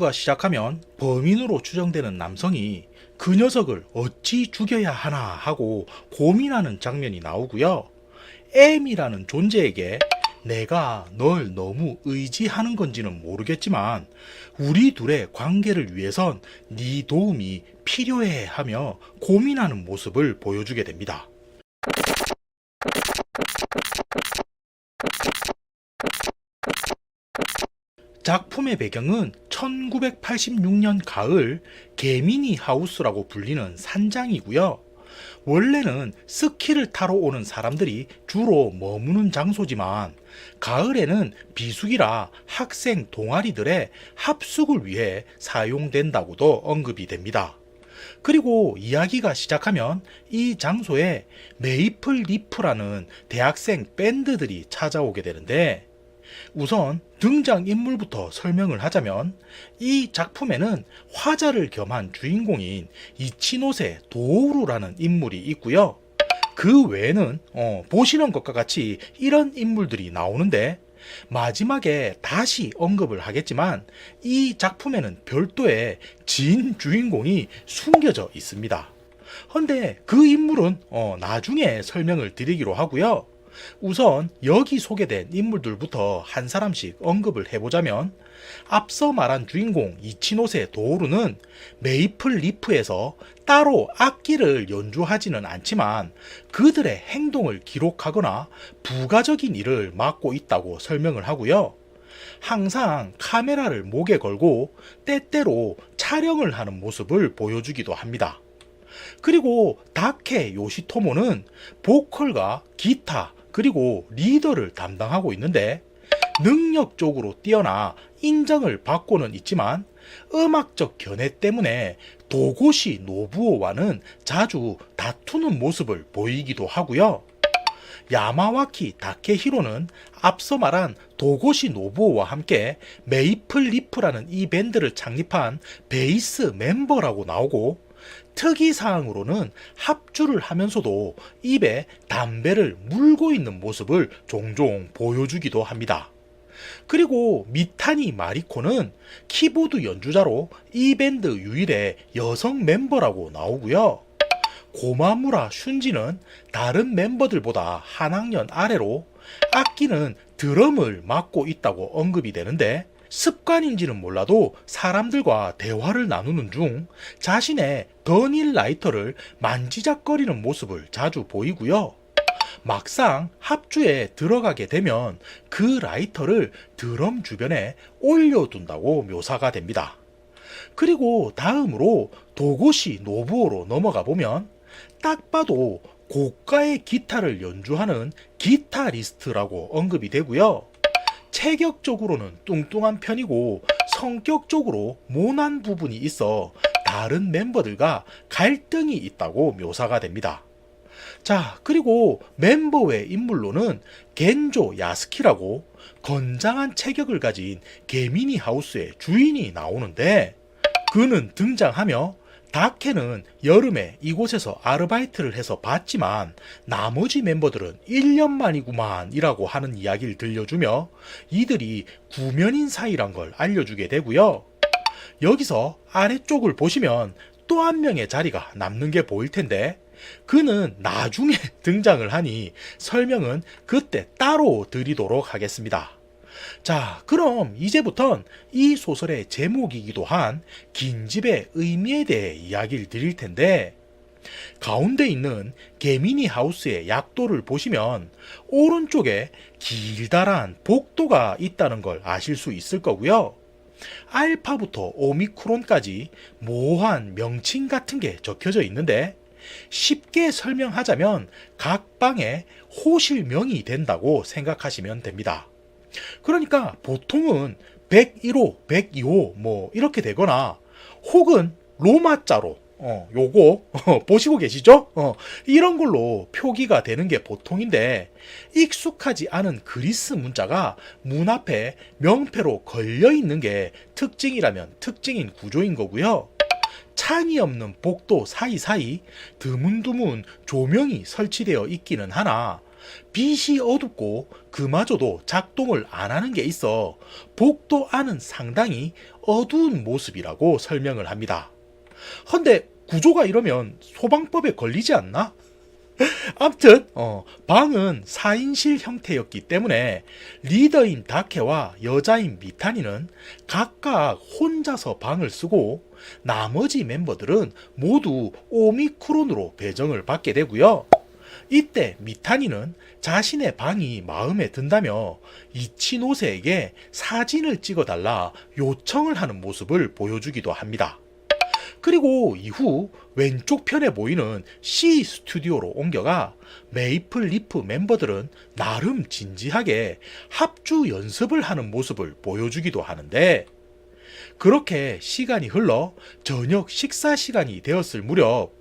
이야기가 시작하면 범인으로 추정되는 남성이 그 녀석을 어찌 죽여야 하나 하고 고민하는 장면이 나오고요. M이라는 존재에게 내가 널 너무 의지하는 건지는 모르겠지만 우리 둘의 관계를 위해선 네 도움이 필요해 하며 고민하는 모습을 보여주게 됩니다. 작품의 배경은 1986년 가을 개미니 하우스라고 불리는 산장이고요. 원래는 스키를 타러 오는 사람들이 주로 머무는 장소지만 가을에는 비수기라 학생 동아리들의 합숙을 위해 사용된다고도 언급이 됩니다. 그리고 이야기가 시작하면 이 장소에 메이플 리프라는 대학생 밴드들이 찾아오게 되는데, 우선 등장인물부터 설명을 하자면 이 작품에는 화자를 겸한 주인공인 이치노세 도오루라는 인물이 있고요. 그 외에는 보시는 것과 같이 이런 인물들이 나오는데, 마지막에 다시 언급을 하겠지만 이 작품에는 별도의 진 주인공이 숨겨져 있습니다. 그런데 그 인물은 나중에 설명을 드리기로 하고요. 우선 여기 소개된 인물들부터 한 사람씩 언급을 해보자면, 앞서 말한 주인공 이치노세 도오루는 메이플 리프에서 따로 악기를 연주하지는 않지만 그들의 행동을 기록하거나 부가적인 일을 맡고 있다고 설명을 하고요. 항상 카메라를 목에 걸고 때때로 촬영을 하는 모습을 보여주기도 합니다. 그리고 다케 요시토모는 보컬과 기타 그리고 리더를 담당하고 있는데, 능력적으로 뛰어나 인정을 받고는 있지만 음악적 견해 때문에 도고시 노부오와는 자주 다투는 모습을 보이기도 하고요. 야마와키 다케히로는 앞서 말한 도고시 노부오와 함께 메이플 리프라는 이 밴드를 창립한 베이스 멤버라고 나오고, 특이사항으로는 합주를 하면서도 입에 담배를 물고 있는 모습을 종종 보여주기도 합니다. 그리고 미타니 마리코는 키보드 연주자로 이 밴드 유일의 여성 멤버라고 나오고요. 고마무라 슌지는 다른 멤버들보다 한 학년 아래로 악기는 드럼을 맡고 있다고 언급이 되는데, 습관인지는 몰라도 사람들과 대화를 나누는 중 자신의 버닐 라이터를 만지작거리는 모습을 자주 보이고요. 막상 합주에 들어가게 되면 그 라이터를 드럼 주변에 올려둔다고 묘사가 됩니다. 그리고 다음으로 도고시 노부오로 넘어가 보면 딱 봐도 고가의 기타를 연주하는 기타리스트라고 언급이 되고요. 체격적으로는 뚱뚱한 편이고 성격적으로 모난 부분이 있어 다른 멤버들과 갈등이 있다고 묘사가 됩니다. 자, 그리고 멤버 외 인물로는 겐조 야스키라고 건장한 체격을 가진 개미니 하우스의 주인이 나오는데, 그는 등장하며 다케는 여름에 이곳에서 아르바이트를 해서 봤지만 나머지 멤버들은 1년 만이구만 이라고 하는 이야기를 들려주며 이들이 구면인 사이란 걸 알려주게 되고요. 여기서 아래쪽을 보시면 또 한 명의 자리가 남는 게 보일 텐데, 그는 나중에 등장을 하니 설명은 그때 따로 드리도록 하겠습니다. 자, 그럼 이제부턴 이 소설의 제목이기도 한 긴집의 의미에 대해 이야기를 드릴 텐데, 가운데 있는 개미니 하우스의 약도를 보시면 오른쪽에 길다란 복도가 있다는 걸 아실 수 있을 거고요. 알파부터 오미크론까지 모호한 명칭 같은 게 적혀져 있는데, 쉽게 설명하자면 각 방에 호실명이 된다고 생각하시면 됩니다. 그러니까 보통은 101호, 102호 뭐 이렇게 되거나, 혹은 로마자로 요거 보시고 계시죠? 이런 걸로 표기가 되는 게 보통인데, 익숙하지 않은 그리스 문자가 문 앞에 명패로 걸려 있는 게 특징이라면 특징인 구조인 거고요. 창이 없는 복도 사이사이 드문드문 조명이 설치되어 있기는 하나 빛이 어둡고 그마저도 작동을 안 하는 게 있어 복도 안은 상당히 어두운 모습이라고 설명을 합니다. 헌데 구조가 이러면 소방법에 걸리지 않나? 암튼 방은 4인실 형태였기 때문에 리더인 다케와 여자인 미타니는 각각 혼자서 방을 쓰고 나머지 멤버들은 모두 오미크론으로 배정을 받게 되고요. 이때 미타니는 자신의 방이 마음에 든다며 이치노세에게 사진을 찍어달라 요청을 하는 모습을 보여주기도 합니다. 그리고 이후 왼쪽 편에 보이는 C 스튜디오로 옮겨가 메이플 리프 멤버들은 나름 진지하게 합주 연습을 하는 모습을 보여주기도 하는데, 그렇게 시간이 흘러 저녁 식사 시간이 되었을 무렵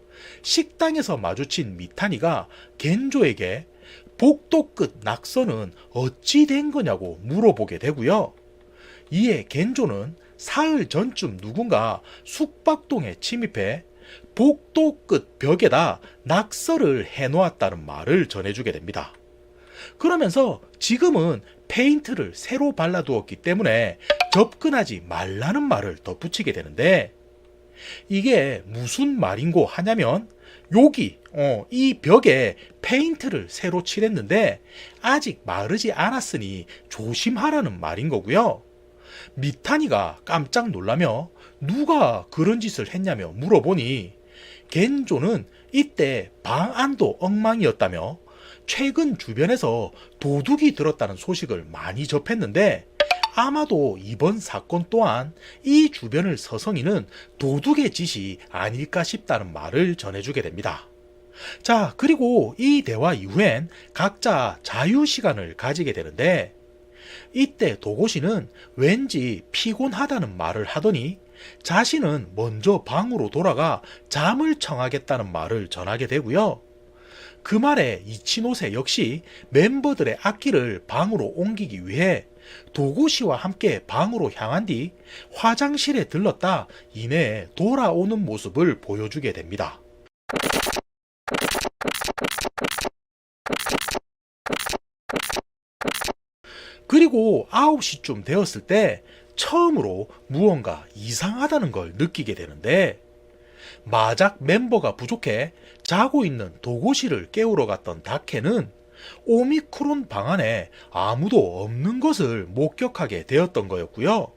식당에서 마주친 미타니가 겐조에게 복도 끝 낙서는 어찌 된 거냐고 물어보게 되고요. 이에 겐조는 사흘 전쯤 누군가 숙박동에 침입해 복도 끝 벽에다 낙서를 해놓았다는 말을 전해주게 됩니다. 그러면서 지금은 페인트를 새로 발라두었기 때문에 접근하지 말라는 말을 덧붙이게 되는데, 이게 무슨 말인고 하냐면 여기 이 벽에 페인트를 새로 칠했는데 아직 마르지 않았으니 조심하라는 말인 거고요. 미타니가 깜짝 놀라며 누가 그런 짓을 했냐며 물어보니 겐조는 이때 방 안도 엉망이었다며 최근 주변에서 도둑이 들었다는 소식을 많이 접했는데 아마도 이번 사건 또한 이 주변을 서성이는 도둑의 짓이 아닐까 싶다는 말을 전해주게 됩니다. 자, 그리고 이 대화 이후엔 각자 자유시간을 가지게 되는데, 이때 도고시는 왠지 피곤하다는 말을 하더니 자신은 먼저 방으로 돌아가 잠을 청하겠다는 말을 전하게 되고요. 그 말에 이치노세 역시 멤버들의 악기를 방으로 옮기기 위해 도고시와 함께 방으로 향한 뒤 화장실에 들렀다 이내에 돌아오는 모습을 보여주게 됩니다. 그리고 9시쯤 되었을 때 처음으로 무언가 이상하다는 걸 느끼게 되는데, 마작 멤버가 부족해 자고 있는 도고시를 깨우러 갔던 다케는 오미크론 방 안에 아무도 없는 것을 목격하게 되었던 거였고요.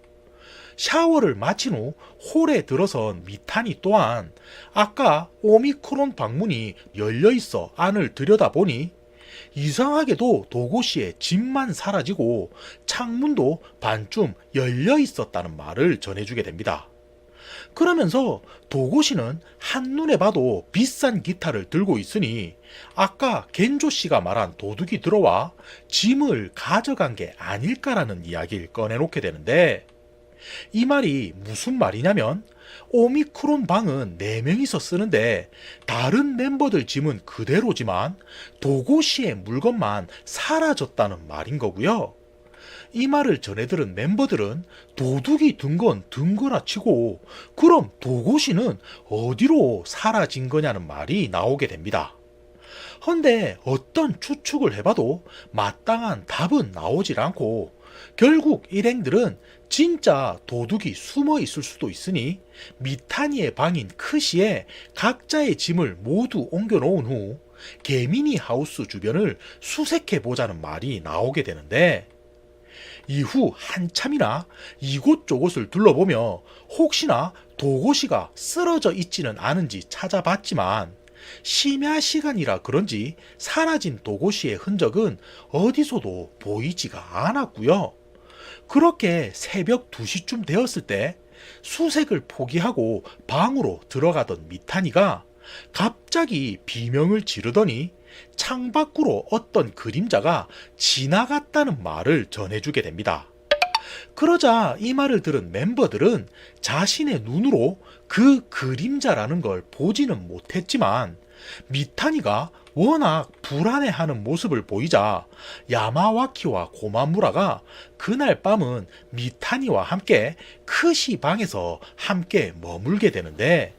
샤워를 마친 후 홀에 들어선 미타니 또한 아까 오미크론 방문이 열려 있어 안을 들여다보니 이상하게도 도고시의 집만 사라지고 창문도 반쯤 열려 있었다는 말을 전해주게 됩니다. 그러면서 도고시는 한눈에 봐도 비싼 기타를 들고 있으니 아까 겐조 씨가 말한 도둑이 들어와 짐을 가져간 게 아닐까라는 이야기를 꺼내놓게 되는데, 이 말이 무슨 말이냐면 오미크론 방은 4명이서 쓰는데 다른 멤버들 짐은 그대로지만 도고시의 물건만 사라졌다는 말인 거고요. 이 말을 전해들은 멤버들은 도둑이 든 건 든 거나 치고 그럼 도고시는 어디로 사라진 거냐는 말이 나오게 됩니다. 헌데 어떤 추측을 해봐도 마땅한 답은 나오질 않고 결국 일행들은 진짜 도둑이 숨어 있을 수도 있으니 미타니의 방인 크시에 각자의 짐을 모두 옮겨 놓은 후 개미니 하우스 주변을 수색해 보자는 말이 나오게 되는데, 이후 한참이나 이곳저곳을 둘러보며 혹시나 도고시가 쓰러져 있지는 않은지 찾아봤지만 심야 시간이라 그런지 사라진 도고시의 흔적은 어디서도 보이지가 않았고요. 그렇게 새벽 2시쯤 되었을 때 수색을 포기하고 방으로 들어가던 미타니가 갑자기 비명을 지르더니 창밖으로 어떤 그림자가 지나갔다는 말을 전해주게 됩니다. 그러자 이 말을 들은 멤버들은 자신의 눈으로 그 그림자라는 걸 보지는 못했지만 미타니가 워낙 불안해하는 모습을 보이자 야마와키와 고마무라가 그날 밤은 미타니와 함께 크시 방에서 함께 머물게 되는데,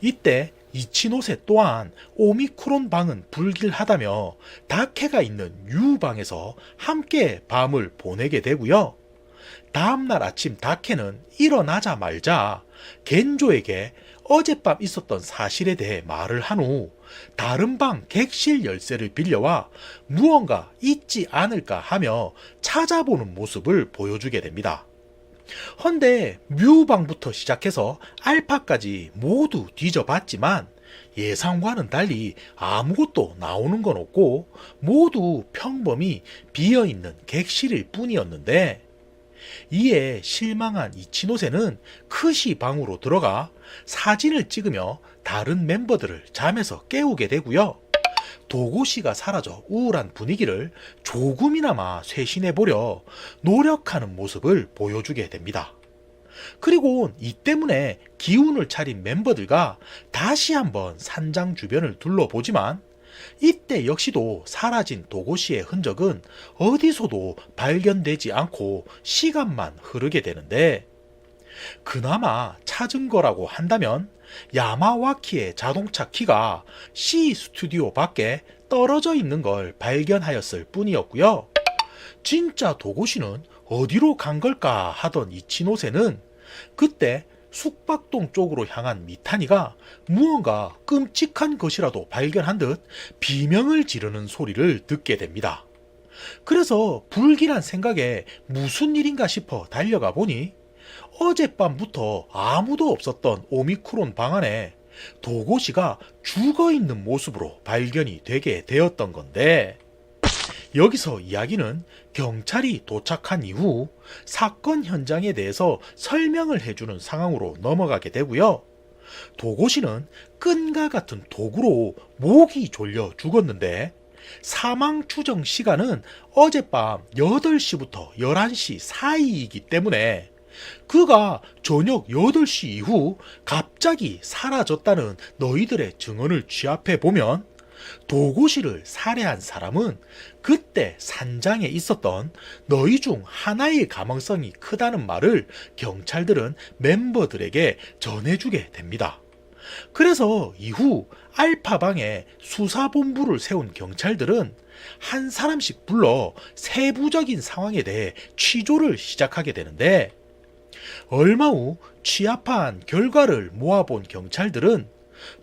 이때 이치노세 또한 오미크론 방은 불길하다며 다케가 있는 유방에서 함께 밤을 보내게 되고요. 다음날 아침 다케는 일어나자마자 겐조에게 어젯밤 있었던 사실에 대해 말을 한 후 다른 방 객실 열쇠를 빌려와 무언가 있지 않을까 하며 찾아보는 모습을 보여주게 됩니다. 헌데 뮤방부터 시작해서 알파까지 모두 뒤져봤지만 예상과는 달리 아무것도 나오는 건 없고 모두 평범히 비어있는 객실일 뿐이었는데, 이에 실망한 이치노세는 크시 방으로 들어가 사진을 찍으며 다른 멤버들을 잠에서 깨우게 되고요. 도고시가 사라져 우울한 분위기를 조금이나마 쇄신해보려 노력하는 모습을 보여주게 됩니다. 그리고 이 때문에 기운을 차린 멤버들과 다시 한번 산장 주변을 둘러보지만 이때 역시도 사라진 도고시의 흔적은 어디서도 발견되지 않고 시간만 흐르게 되는데, 그나마 찾은 거라고 한다면 야마와키의 자동차 키가 C 스튜디오 밖에 떨어져 있는 걸 발견하였을 뿐이었고요. 진짜 도고시는 어디로 간 걸까 하던 이치노세는 그때 숙박동 쪽으로 향한 미타니가 무언가 끔찍한 것이라도 발견한 듯 비명을 지르는 소리를 듣게 됩니다. 그래서 불길한 생각에 무슨 일인가 싶어 달려가 보니 어젯밤부터 아무도 없었던 오미크론 방 안에 도고시가 죽어있는 모습으로 발견이 되게 되었던 건데, 여기서 이야기는 경찰이 도착한 이후 사건 현장에 대해서 설명을 해주는 상황으로 넘어가게 되고요. 도고시는 끈과 같은 도구로 목이 졸려 죽었는데 사망 추정 시간은 어젯밤 8시부터 11시 사이이기 때문에 그가 저녁 8시 이후 갑자기 사라졌다는 너희들의 증언을 취합해 보면 도고시를 살해한 사람은 그때 산장에 있었던 너희 중 하나일 가능성이 크다는 말을 경찰들은 멤버들에게 전해주게 됩니다. 그래서 이후 알파방에 수사본부를 세운 경찰들은 한 사람씩 불러 세부적인 상황에 대해 취조를 시작하게 되는데, 얼마 후 취합한 결과를 모아본 경찰들은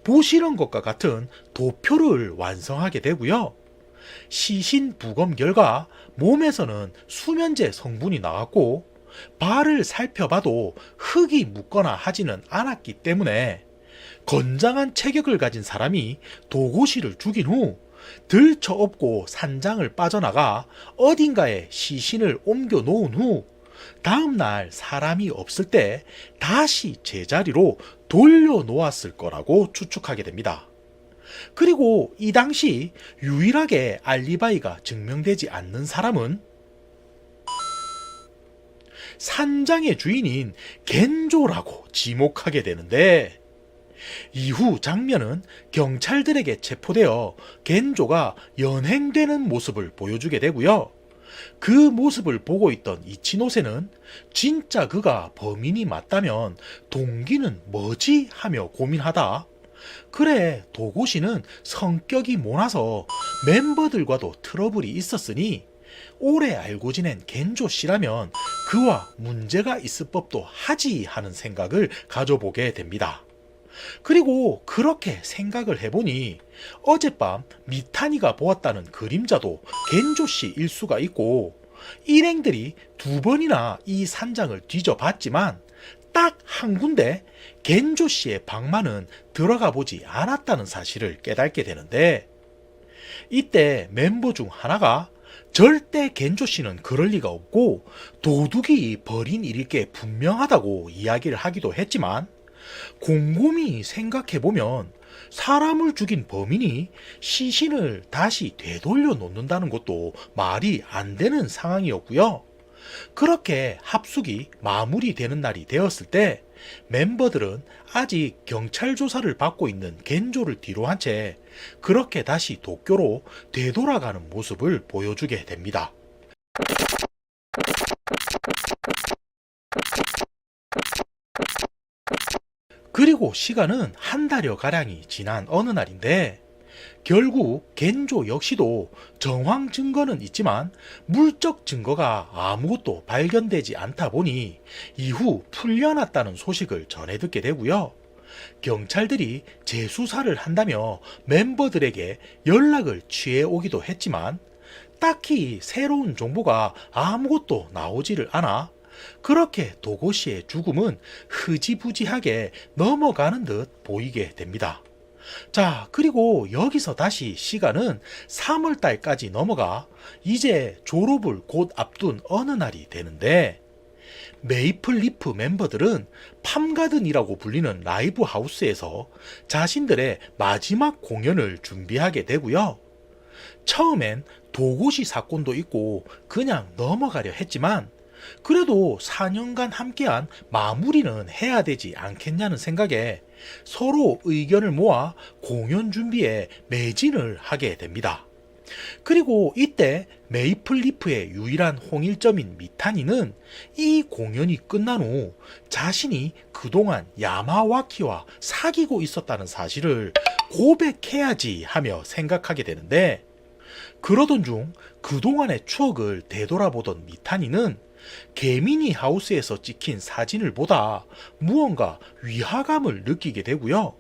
보시는 것과 같은 도표를 완성하게 되고요. 시신 부검 결과 몸에서는 수면제 성분이 나왔고 발을 살펴봐도 흙이 묻거나 하지는 않았기 때문에 건장한 체격을 가진 사람이 도고시를 죽인 후 들쳐업고 산장을 빠져나가 어딘가에 시신을 옮겨 놓은 후 다음날 사람이 없을 때 다시 제자리로 돌려놓았을 거라고 추측하게 됩니다. 그리고 이 당시 유일하게 알리바이가 증명되지 않는 사람은 산장의 주인인 겐조라고 지목하게 되는데, 이후 장면은 경찰들에게 체포되어 겐조가 연행되는 모습을 보여주게 되고요. 그 모습을 보고 있던 이치노세는 진짜 그가 범인이 맞다면 동기는 뭐지 하며 고민하다 그래, 도고시는 성격이 모나서 멤버들과도 트러블이 있었으니 오래 알고 지낸 겐조 씨라면 그와 문제가 있을 법도 하지 하는 생각을 가져보게 됩니다. 그리고 그렇게 생각을 해보니 어젯밤 미타니가 보았다는 그림자도 겐조 씨일 수가 있고, 일행들이 2번이나 이 산장을 뒤져봤지만 딱 한 군데 겐조 씨의 방만은 들어가 보지 않았다는 사실을 깨닫게 되는데, 이때 멤버 중 하나가 절대 겐조 씨는 그럴 리가 없고 도둑이 벌인 일일 게 분명하다고 이야기를 하기도 했지만, 곰곰이 생각해보면 사람을 죽인 범인이 시신을 다시 되돌려 놓는다는 것도 말이 안 되는 상황이었고요. 그렇게 합숙이 마무리되는 날이 되었을 때 멤버들은 아직 경찰 조사를 받고 있는 겐조를 뒤로 한 채 그렇게 다시 도쿄로 되돌아가는 모습을 보여주게 됩니다. 그리고 시간은 한 달여 가량이 지난 어느 날인데 결국 겐조 역시도 정황 증거는 있지만 물적 증거가 아무것도 발견되지 않다 보니 이후 풀려났다는 소식을 전해 듣게 되고요. 경찰들이 재수사를 한다며 멤버들에게 연락을 취해 오기도 했지만 딱히 새로운 정보가 아무것도 나오지를 않아 그렇게 도고시의 죽음은 흐지부지하게 넘어가는 듯 보이게 됩니다. 자, 그리고 여기서 다시 시간은 3월 달까지 넘어가 이제 졸업을 곧 앞둔 어느 날이 되는데 메이플 리프 멤버들은 팜가든이라고 불리는 라이브 하우스에서 자신들의 마지막 공연을 준비하게 되고요. 처음엔 도고시 사건도 있고 그냥 넘어가려 했지만 그래도 4년간 함께한 마무리는 해야 되지 않겠냐는 생각에 서로 의견을 모아 공연 준비에 매진을 하게 됩니다. 그리고 이때 메이플 리프의 유일한 홍일점인 미타니는 이 공연이 끝난 후 자신이 그동안 야마와키와 사귀고 있었다는 사실을 고백해야지 하며 생각하게 되는데 그러던 중 그동안의 추억을 되돌아보던 미타니는 개미니 하우스에서 찍힌 사진을 보다 무언가 위화감을 느끼게 되고요.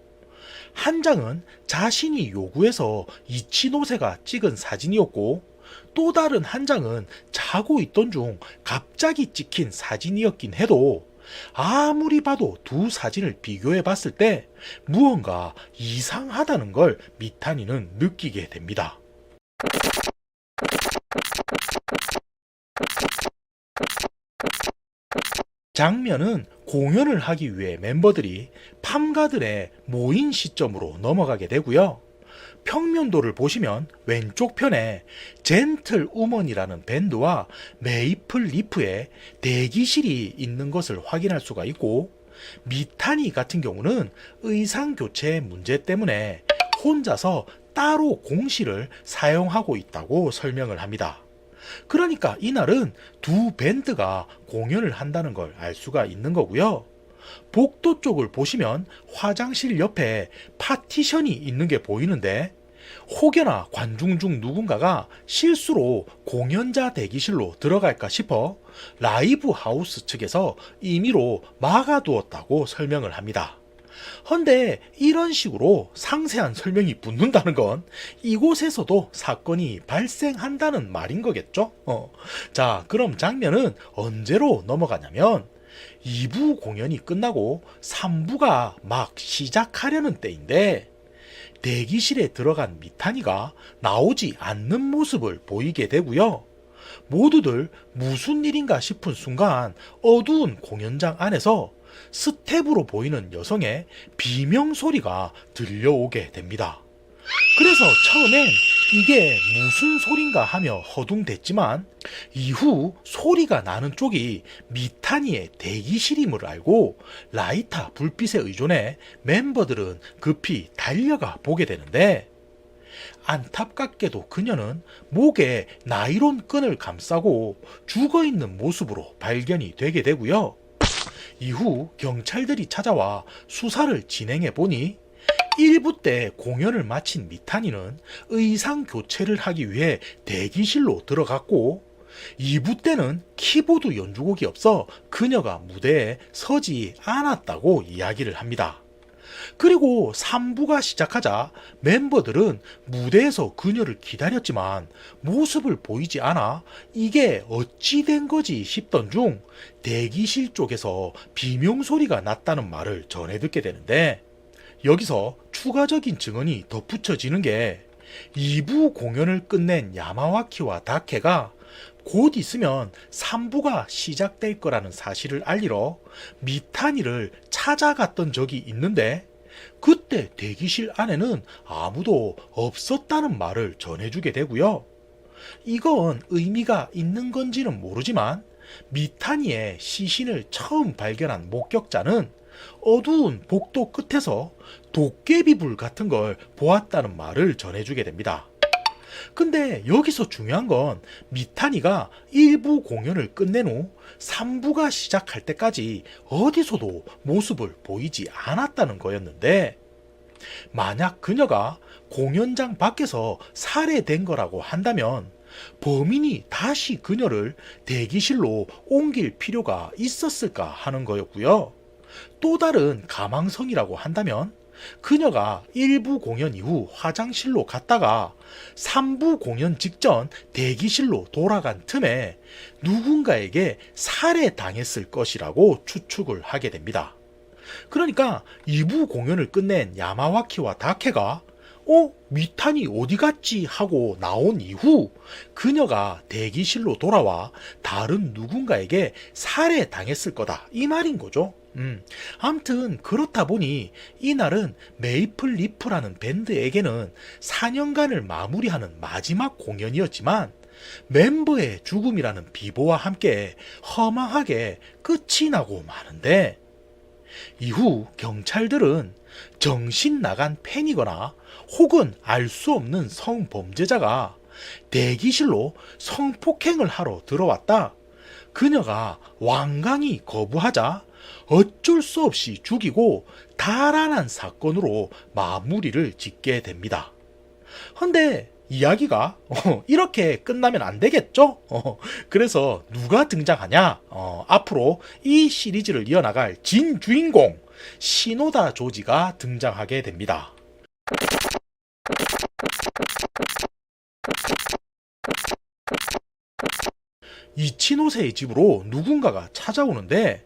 한 장은 자신이 요구해서 이치노세가 찍은 사진이었고 또 다른 한 장은 자고 있던 중 갑자기 찍힌 사진이었긴 해도 아무리 봐도 두 사진을 비교해 봤을 때 무언가 이상하다는 걸 미타니는 느끼게 됩니다. 장면은 공연을 하기 위해 멤버들이 팜가든에 모인 시점으로 넘어가게 되고요. 평면도를 보시면 왼쪽 편에 젠틀 우먼이라는 밴드와 메이플 리프의 대기실이 있는 것을 확인할 수가 있고 미타니 같은 경우는 의상 교체 문제 때문에 혼자서 따로 공실을 사용하고 있다고 설명을 합니다. 그러니까 이날은 두 밴드가 공연을 한다는 걸 알 수가 있는 거고요. 복도 쪽을 보시면 화장실 옆에 파티션이 있는 게 보이는데 혹여나 관중 중 누군가가 실수로 공연자 대기실로 들어갈까 싶어 라이브 하우스 측에서 임의로 막아두었다고 설명을 합니다. 헌데 이런 식으로 상세한 설명이 붙는다는 건 이곳에서도 사건이 발생한다는 말인 거겠죠? 자, 그럼 장면은 언제로 넘어가냐면 2부 공연이 끝나고 3부가 막 시작하려는 때인데 대기실에 들어간 미타니가 나오지 않는 모습을 보이게 되고요. 모두들 무슨 일인가 싶은 순간 어두운 공연장 안에서 스텝으로 보이는 여성의 비명 소리가 들려오게 됩니다. 그래서 처음엔 이게 무슨 소린가 하며 허둥댔지만 이후 소리가 나는 쪽이 미타니의 대기실임을 알고 라이터 불빛에 의존해 멤버들은 급히 달려가 보게 되는데 안타깝게도 그녀는 목에 나이론 끈을 감싸고 죽어있는 모습으로 발견이 되게 되고요. 이후 경찰들이 찾아와 수사를 진행해 보니 1부 때 공연을 마친 미타니는 의상 교체를 하기 위해 대기실로 들어갔고 2부 때는 키보드 연주곡이 없어 그녀가 무대에 서지 않았다고 이야기를 합니다. 그리고 3부가 시작하자 멤버들은 무대에서 그녀를 기다렸지만 모습을 보이지 않아 이게 어찌 된 거지 싶던 중 대기실 쪽에서 비명소리가 났다는 말을 전해 듣게 되는데 여기서 추가적인 증언이 덧붙여지는 게 2부 공연을 끝낸 야마와키와 다케가 곧 있으면 3부가 시작될 거라는 사실을 알리러 미타니를 찾아갔던 적이 있는데 그때 대기실 안에는 아무도 없었다는 말을 전해주게 되고요. 이건 의미가 있는 건지는 모르지만 미타니의 시신을 처음 발견한 목격자는 어두운 복도 끝에서 도깨비불 같은 걸 보았다는 말을 전해주게 됩니다. 근데 여기서 중요한 건 미타니가 1부 공연을 끝낸 후 3부가 시작할 때까지 어디서도 모습을 보이지 않았다는 거였는데, 만약 그녀가 공연장 밖에서 살해된 거라고 한다면 범인이 다시 그녀를 대기실로 옮길 필요가 있었을까 하는 거였고요. 또 다른 가망성이라고 한다면 그녀가 1부 공연 이후 화장실로 갔다가 3부 공연 직전 대기실로 돌아간 틈에 누군가에게 살해당했을 것이라고 추측을 하게 됩니다. 그러니까 2부 공연을 끝낸 야마와키와 다케가 미탄이 어디 갔지 하고 나온 이후 그녀가 대기실로 돌아와 다른 누군가에게 살해당했을 거다, 이 말인 거죠. 아무튼 그렇다 보니 이날은 메이플 리프라는 밴드에게는 4년간을 마무리하는 마지막 공연이었지만 멤버의 죽음이라는 비보와 함께 허망하게 끝이 나고 마는데, 이후 경찰들은 정신 나간 팬이거나 혹은 알 수 없는 성범죄자가 대기실로 성폭행을 하러 들어왔다, 그녀가 완강히 거부하자 어쩔 수 없이 죽이고 달아난 사건으로 마무리를 짓게 됩니다. 근데 이야기가 이렇게 끝나면 안 되겠죠? 그래서 누가 등장하냐? 앞으로 이 시리즈를 이어나갈 진 주인공 시노다 조지가 등장하게 됩니다. 이치노세의 집으로 누군가가 찾아오는데,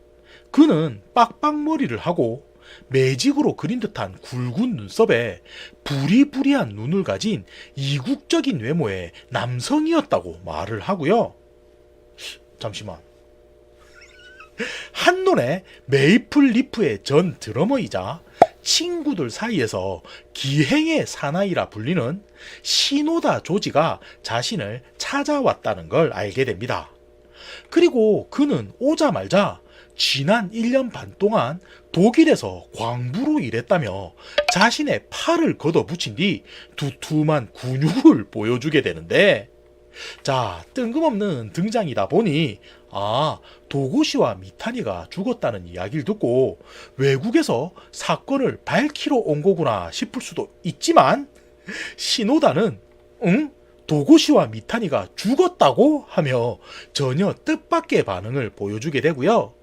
그는 빡빡머리를 하고 매직으로 그린 듯한 굵은 눈썹에 부리부리한 눈을 가진 이국적인 외모의 남성이었다고 말을 하고요. 잠시만. 한눈에 메이플 리프의 전 드러머이자 친구들 사이에서 기행의 사나이라 불리는 시노다 조지가 자신을 찾아왔다는 걸 알게 됩니다. 그리고 그는 오자마자 지난 1년 반 동안 독일에서 광부로 일했다며 자신의 팔을 걷어붙인 뒤 두툼한 근육을 보여주게 되는데, 자, 뜬금없는 등장이다 보니 도고시와 미타니가 죽었다는 이야기를 듣고 외국에서 사건을 밝히러 온 거구나 싶을 수도 있지만, 시노다는 도고시와 미타니가 죽었다고 하며 전혀 뜻밖의 반응을 보여주게 되고요.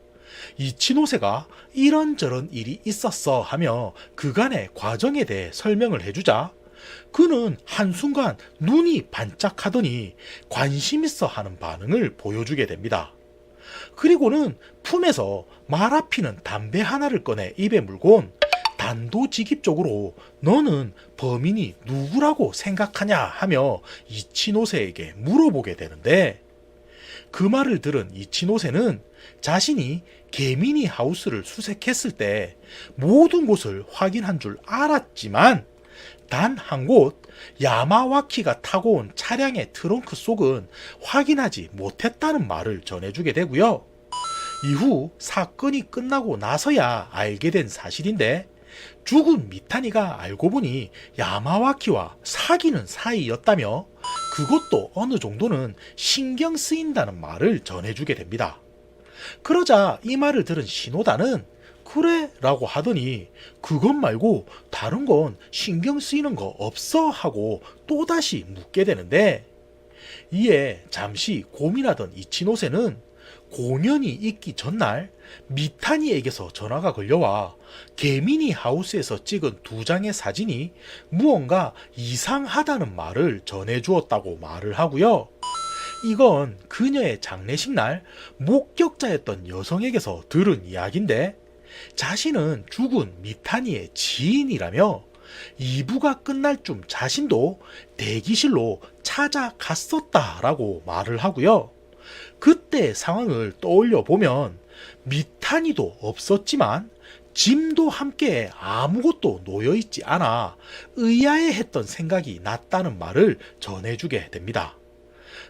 이치노세가 이런저런 일이 있었어 하며 그간의 과정에 대해 설명을 해주자 그는 한순간 눈이 반짝하더니 관심 있어 하는 반응을 보여주게 됩니다. 그리고는 품에서 말아피는 담배 하나를 꺼내 입에 물곤 단도직입적으로 너는 범인이 누구라고 생각하냐 하며 이치노세에게 물어보게 되는데, 그 말을 들은 이치노세는 자신이 개미니 하우스를 수색했을 때 모든 곳을 확인한 줄 알았지만 단 한 곳 야마와키가 타고 온 차량의 트렁크 속은 확인하지 못했다는 말을 전해주게 되고요. 이후 사건이 끝나고 나서야 알게 된 사실인데, 죽은 미타니가 알고 보니 야마와키와 사귀는 사이였다며 그것도 어느 정도는 신경 쓰인다는 말을 전해주게 됩니다. 그러자 이 말을 들은 시노다는 그래 라고 하더니 그것 말고 다른 건 신경 쓰이는 거 없어 하고 또다시 묻게 되는데, 이에 잠시 고민하던 이치노세는 공연이 있기 전날 미타니에게서 전화가 걸려와 개미니 하우스에서 찍은 2장의 사진이 무언가 이상하다는 말을 전해주었다고 말을 하고요. 이건 그녀의 장례식 날 목격자였던 여성에게서 들은 이야기인데, 자신은 죽은 미타니의 지인이라며 2부가 끝날 쯤 자신도 대기실로 찾아갔었다라고 말을 하고요. 그때 상황을 떠올려 보면 미타니도 없었지만 짐도 함께 아무것도 놓여있지 않아 의아해했던 생각이 났다는 말을 전해주게 됩니다.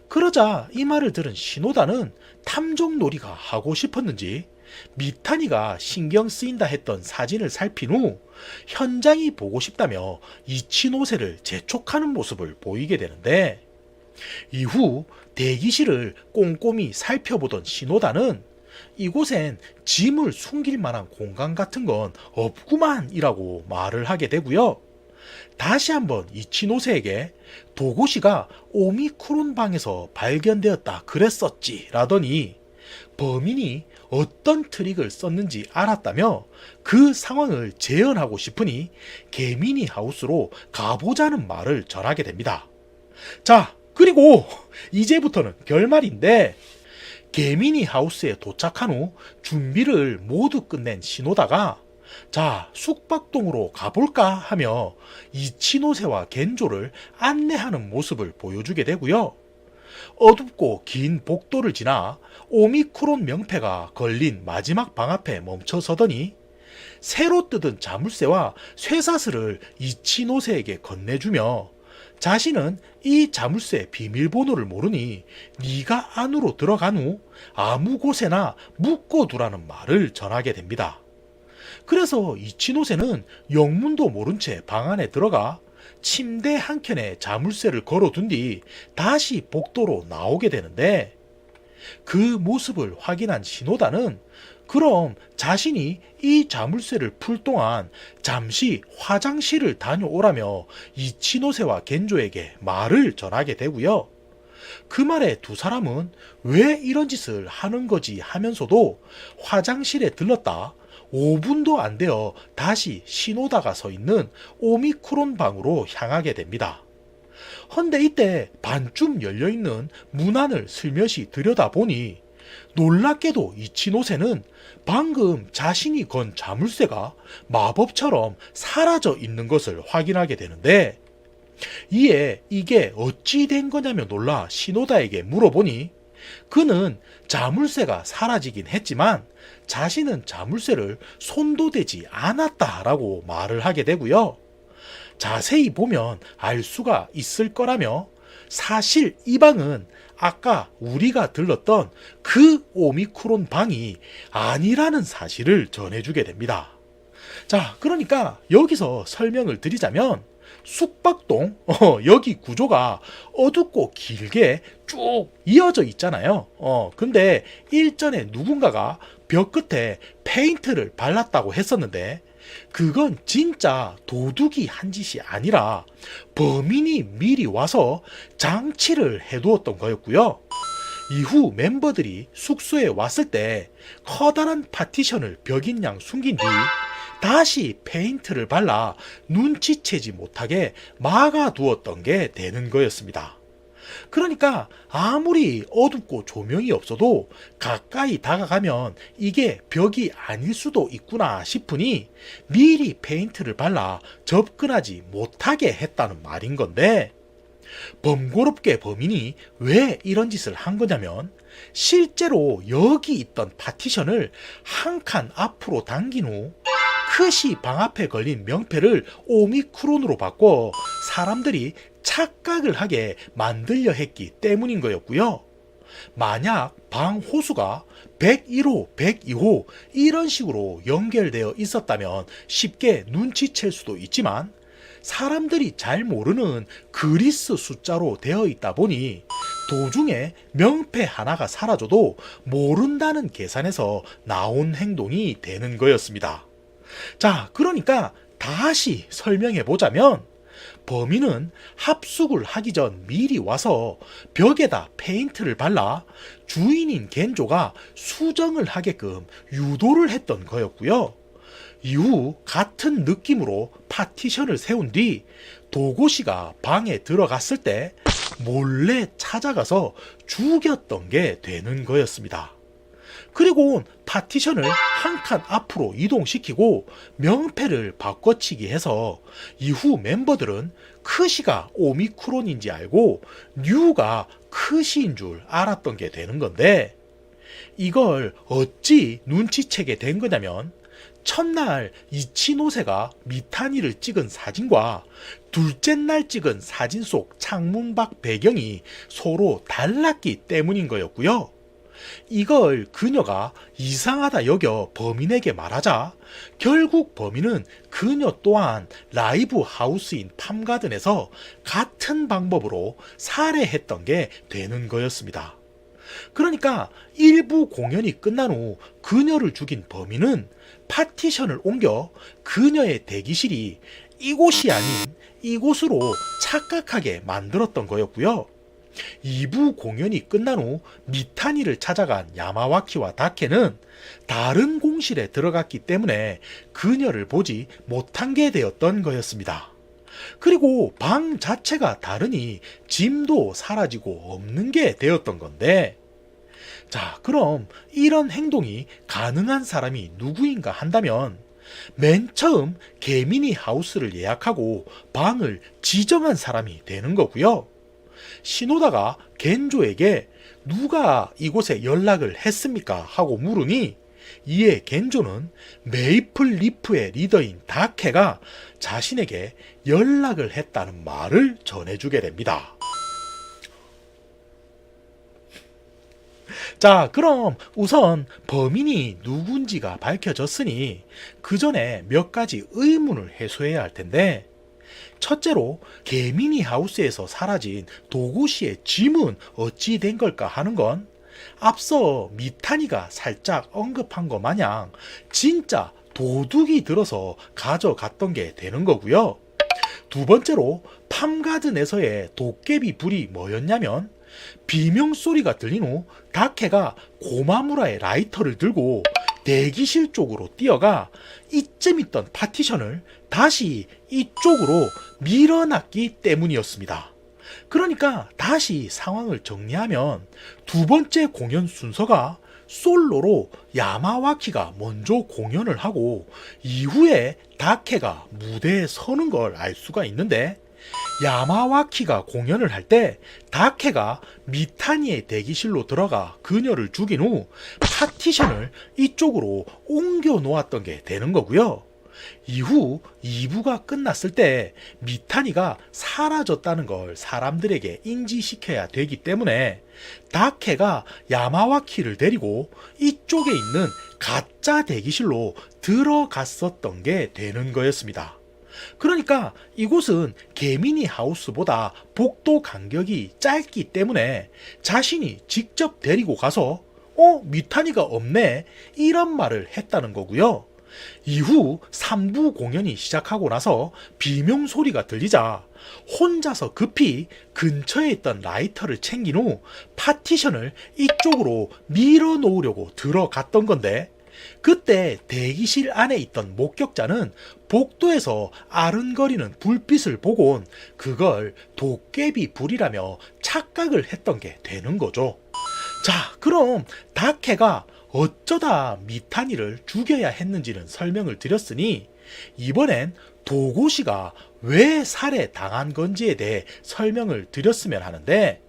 그러자 이 말을 들은 시노다는 탐정놀이가 하고 싶었는지 미타니가 신경 쓰인다 했던 사진을 살핀 후 현장이 보고 싶다며 이치노세를 재촉하는 모습을 보이게 되는데, 이후 대기실을 꼼꼼히 살펴보던 시노다는 이곳엔 짐을 숨길 만한 공간 같은 건 없구만 이라고 말을 하게 되고요. 다시 한번 이치노세에게 도고시가 오미크론 방에서 발견되었다 그랬었지 라더니 범인이 어떤 트릭을 썼는지 알았다며 그 상황을 재현하고 싶으니 개미니 하우스로 가보자는 말을 전하게 됩니다. 자, 그리고 이제부터는 결말인데, 개미니 하우스에 도착한 후 준비를 모두 끝낸 시노다가 자, 숙박동으로 가볼까 하며 이치노세와 겐조를 안내하는 모습을 보여주게 되고요. 어둡고 긴 복도를 지나 오미크론 명패가 걸린 마지막 방 앞에 멈춰서더니 새로 뜯은 자물쇠와 쇠사슬을 이치노세에게 건네주며 자신은 이 자물쇠 비밀번호를 모르니 네가 안으로 들어간 후 아무 곳에나 묶어두라는 말을 전하게 됩니다. 그래서 이치노세는 영문도 모른 채 방 안에 들어가 침대 한켠에 자물쇠를 걸어둔 뒤 다시 복도로 나오게 되는데, 그 모습을 확인한 시노다는 그럼 자신이 이 자물쇠를 풀 동안 잠시 화장실을 다녀오라며 이치노세와 겐조에게 말을 전하게 되고요. 그 말에 두 사람은 왜 이런 짓을 하는 거지 하면서도 화장실에 들렀다 5분도 안 되어 다시 시노다가 서 있는 오미크론 방으로 향하게 됩니다. 헌데 이때 반쯤 열려있는 문안을 슬며시 들여다보니 놀랍게도 이치노세는 방금 자신이 건 자물쇠가 마법처럼 사라져 있는 것을 확인하게 되는데, 이에 이게 어찌 된 거냐며 놀라 시노다에게 물어보니 그는 자물쇠가 사라지긴 했지만 자신은 자물쇠를 손도 대지 않았다라고 말을 하게 되고요. 자세히 보면 알 수가 있을 거라며 사실 이 방은 아까 우리가 들렀던 그 오미크론 방이 아니라는 사실을 전해주게 됩니다. 자, 그러니까 여기서 설명을 드리자면 숙박동 여기 구조가 어둡고 길게 쭉 이어져 있잖아요. 근데 일전에 누군가가 벽 끝에 페인트를 발랐다고 했었는데 그건 진짜 도둑이 한 짓이 아니라 범인이 미리 와서 장치를 해두었던 거였고요. 이후 멤버들이 숙소에 왔을 때 커다란 파티션을 벽인 양 숨긴 뒤 다시 페인트를 발라 눈치채지 못하게 막아두었던 게 되는 거였습니다. 그러니까 아무리 어둡고 조명이 없어도 가까이 다가가면 이게 벽이 아닐 수도 있구나 싶으니 미리 페인트를 발라 접근하지 못하게 했다는 말인 건데, 번거롭게 범인이 왜 이런 짓을 한 거냐면 실제로 여기 있던 파티션을 한 칸 앞으로 당긴 후 크시 방 앞에 걸린 명패를 오미크론으로 바꿔 사람들이 착각을 하게 만들려 했기 때문인 거였고요. 만약 방 호수가 101호, 102호 이런 식으로 연결되어 있었다면 쉽게 눈치챌 수도 있지만 사람들이 잘 모르는 그리스 숫자로 되어 있다 보니 도중에 명패 하나가 사라져도 모른다는 계산에서 나온 행동이 되는 거였습니다. 자, 그러니까 다시 설명해 보자면 범인은 합숙을 하기 전 미리 와서 벽에다 페인트를 발라 주인인 겐조가 수정을 하게끔 유도를 했던 거였고요. 이후 같은 느낌으로 파티션을 세운 뒤 도고시가 방에 들어갔을 때 몰래 찾아가서 죽였던 게 되는 거였습니다. 그리고 파티션을 한 칸 앞으로 이동시키고 명패를 바꿔치기 해서 이후 멤버들은 크시가 오미크론인지 알고 뉴가 크시인 줄 알았던 게 되는 건데, 이걸 어찌 눈치채게 된 거냐면 첫날 이치노세가 미타니를 찍은 사진과 둘째 날 찍은 사진 속 창문 밖 배경이 서로 달랐기 때문인 거였고요. 이걸 그녀가 이상하다 여겨 범인에게 말하자 결국 범인은 그녀 또한 라이브 하우스인 팜가든에서 같은 방법으로 살해했던 게 되는 거였습니다. 그러니까 일부 공연이 끝난 후 그녀를 죽인 범인은 파티션을 옮겨 그녀의 대기실이 이곳이 아닌 이곳으로 착각하게 만들었던 거였고요. 2부 공연이 끝난 후 미타니를 찾아간 야마와키와 다케는 다른 공실에 들어갔기 때문에 그녀를 보지 못한 게 되었던 거였습니다. 그리고 방 자체가 다르니 짐도 사라지고 없는 게 되었던 건데, 자, 그럼 이런 행동이 가능한 사람이 누구인가 한다면 맨 처음 개미니 하우스를 예약하고 방을 지정한 사람이 되는 거고요. 시노다가 겐조에게 누가 이곳에 연락을 했습니까? 하고 물으니 이에 겐조는 메이플 리프의 리더인 다케가 자신에게 연락을 했다는 말을 전해주게 됩니다. 자, 그럼 우선 범인이 누군지가 밝혀졌으니 그 전에 몇 가지 의문을 해소해야 할 텐데, 첫째로 개미니 하우스에서 사라진 도구시의 짐은 어찌 된 걸까 하는 건 앞서 미타니가 살짝 언급한 것 마냥 진짜 도둑이 들어서 가져갔던 게 되는 거고요. 두 번째로 팜가든에서의 도깨비 불이 뭐였냐면 비명소리가 들린 후 다케가 고마무라의 라이터를 들고 대기실 쪽으로 뛰어가 이쯤 있던 파티션을 다시 이쪽으로 밀어놨기 때문이었습니다. 그러니까 다시 상황을 정리하면 두 번째 공연 순서가 솔로로 야마와키가 먼저 공연을 하고 이후에 다케가 무대에 서는 걸 알 수가 있는데, 야마와키가 공연을 할 때 다케가 미타니의 대기실로 들어가 그녀를 죽인 후 파티션을 이쪽으로 옮겨 놓았던 게 되는 거고요. 이후 2부가 끝났을 때 미타니가 사라졌다는 걸 사람들에게 인지시켜야 되기 때문에 다케가 야마와키를 데리고 이쪽에 있는 가짜 대기실로 들어갔었던 게 되는 거였습니다. 그러니까 이곳은 개미니 하우스보다 복도 간격이 짧기 때문에 자신이 직접 데리고 가서 미타니가 없네 이런 말을 했다는 거고요. 이후 3부 공연이 시작하고 나서 비명소리가 들리자 혼자서 급히 근처에 있던 라이터를 챙긴 후 파티션을 이쪽으로 밀어 놓으려고 들어갔던 건데, 그때 대기실 안에 있던 목격자는 복도에서 아른거리는 불빛을 보곤 그걸 도깨비 불이라며 착각을 했던 게 되는 거죠. 자, 그럼 다케가 어쩌다 미타니를 죽여야 했는지는 설명을 드렸으니 이번엔 도고시가 왜 살해당한 건지에 대해 설명을 드렸으면 하는데,